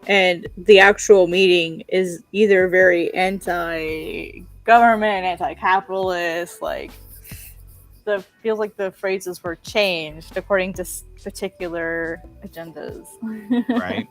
Speaker 3: And the actual meaning is either very anti-government, anti-capitalist, like feels like the phrases were changed according to particular agendas.
Speaker 1: Right.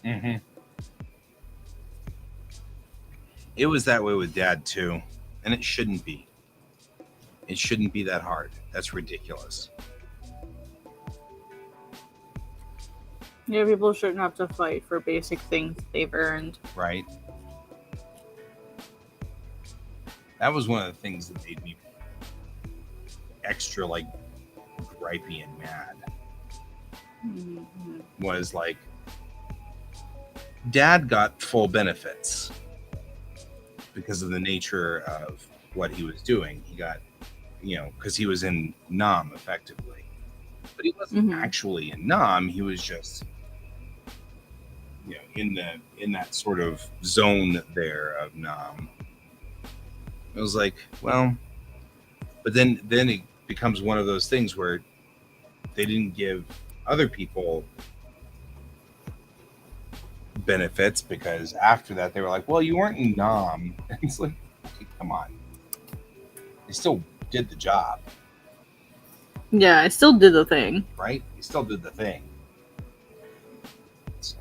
Speaker 1: Mm-hmm. It was that way with Dad too, and it shouldn't be. It shouldn't be that hard. That's ridiculous.
Speaker 3: Yeah, people shouldn't have to fight for basic things they've earned.
Speaker 1: right? That was one of the things that made me extra like gripey and mad.
Speaker 3: Mm-hmm.
Speaker 1: Was like, Dad got full benefits because of the nature of what he was doing. He got, because he was in Nam effectively, but he wasn't actually in Nam. He was just, in that sort of zone there of Nam. It was like, well, but then it becomes one of those things where they didn't give other people benefits because after that they were like, well, you weren't in Nam. It's like, okay, come on. They still did the job,
Speaker 3: Yeah, I still did the thing.
Speaker 1: right? They still did the thing. So,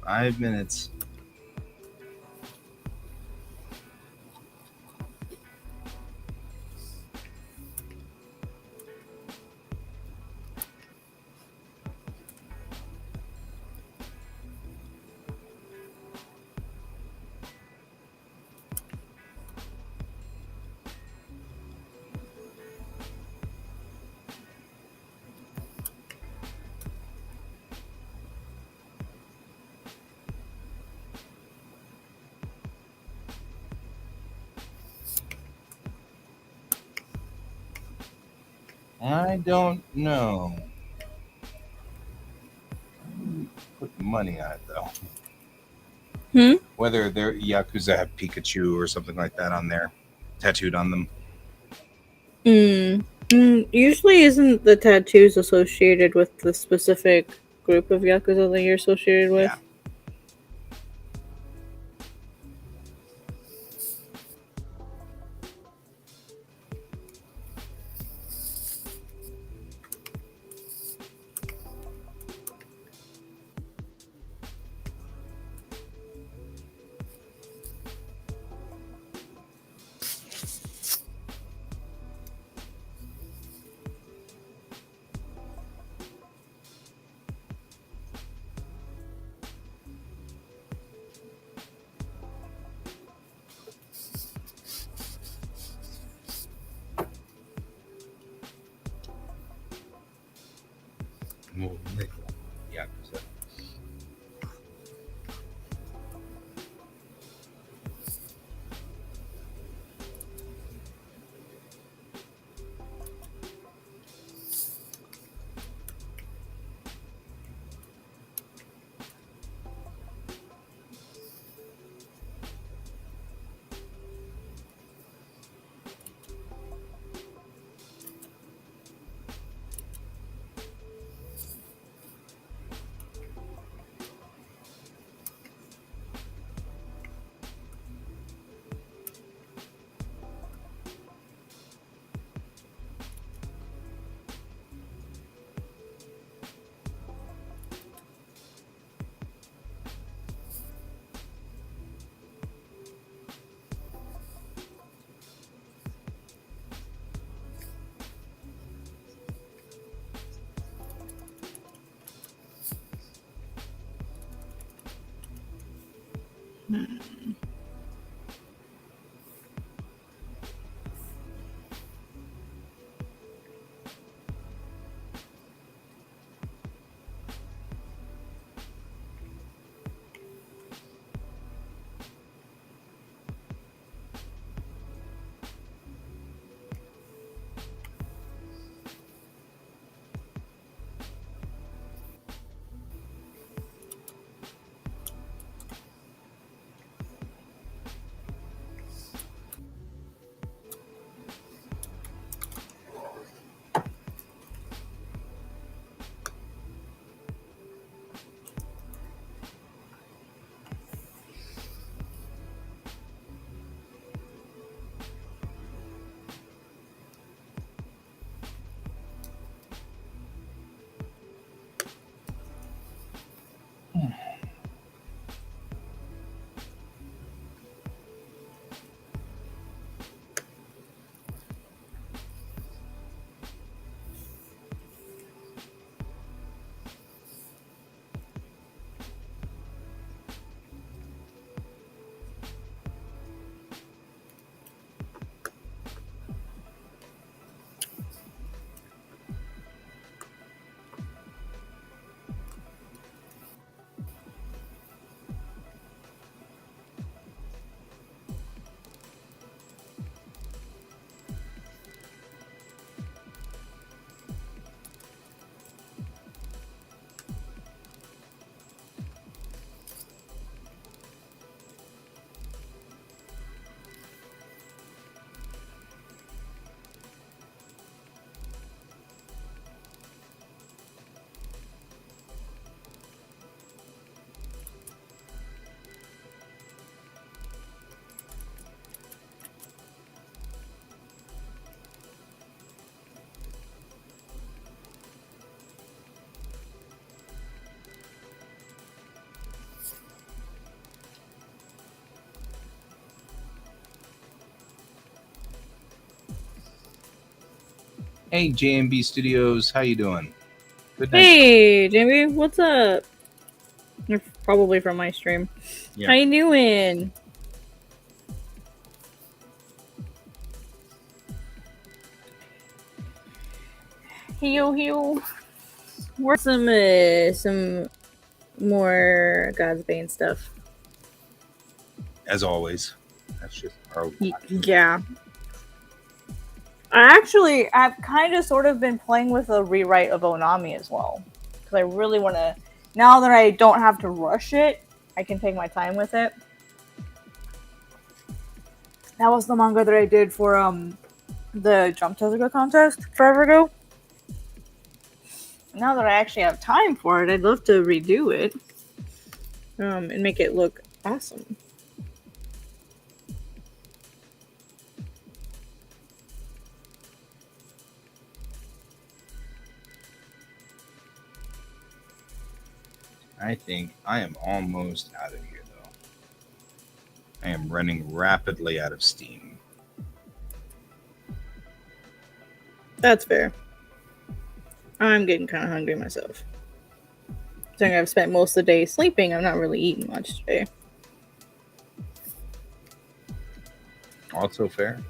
Speaker 1: 5 minutes. I don't know. Put money on it though. Whether their Yakuza have Pikachu or something like that on there, tattooed on them.
Speaker 3: Usually isn't the tattoos associated with the specific group of Yakuza that you're associated with?
Speaker 1: Yeah. Yakuza. Hey, JMB Studios, how you doing? Good night.
Speaker 3: Hey, Jimmy, what's up? You're probably from my stream.
Speaker 1: Yeah.
Speaker 3: How you doing? Heal. Where's some more God's Bane stuff?
Speaker 1: As always, that's just our.
Speaker 3: Yeah. I've kind of sort of been playing with a rewrite of Onami as well. Because I really want to, now that I don't have to rush it, I can take my time with it. That was the manga that I did for the Jump Tezuka contest forever ago. Now that I actually have time for it, I'd love to redo it and make it look awesome.
Speaker 1: I think I am almost out of here, though. I am running rapidly out of steam.
Speaker 3: That's fair. I'm getting kind of hungry myself. Considering I've spent most of the day sleeping, I'm not really eating much today.
Speaker 1: Also fair.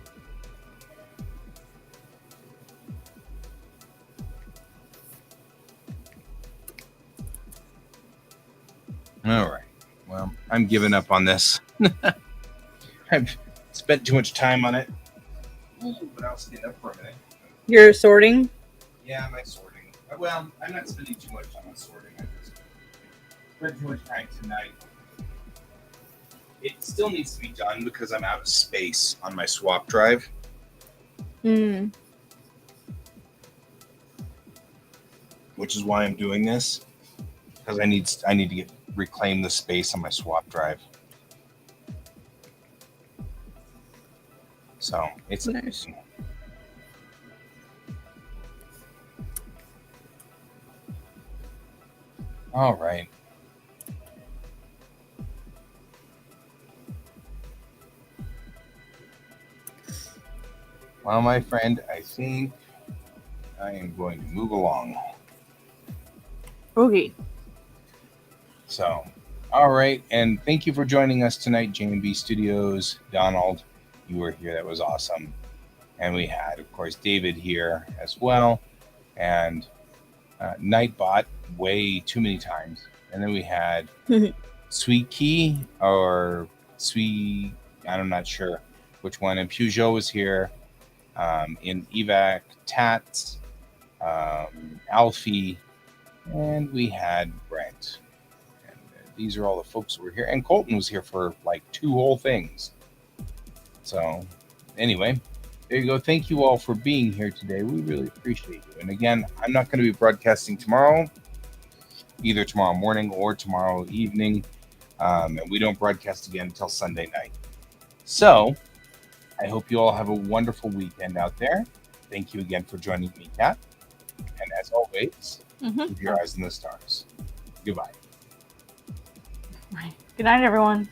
Speaker 1: All right. Well, I'm giving up on this. I've spent too much time on it. Ooh, but I'll stand up for a minute.
Speaker 3: You're sorting?
Speaker 1: Yeah, my sorting. Well, I'm not spending too much time on sorting. I just spent too much time tonight. It still needs to be done because I'm out of space on my swap drive. Which is why I'm doing this. Because I need to reclaim the space on my swap drive. So it's
Speaker 3: nice.
Speaker 1: All right. Well, my friend, I think I am going to move along.
Speaker 3: Okay.
Speaker 1: So, all right. And thank you for joining us tonight, J&B Studios. Donald, you were here. That was awesome. And we had, of course, David here as well. And Nightbot way too many times. And then we had Sweet Key or Sweet, I'm not sure which one. And Peugeot was here. In Evac, Tats, Alfie, and we had Brent. And these are all the folks that were here. And Colton was here for like 2 whole things. So, anyway, there you go. Thank you all for being here today. We really appreciate you. And again, I'm not going to be broadcasting tomorrow, either tomorrow morning or tomorrow evening. And we don't broadcast again until Sunday night. So, I hope you all have a wonderful weekend out there. Thank you again for joining me, Kat. And as always, keep your eyes on the stars. Goodbye.
Speaker 3: Good night, everyone.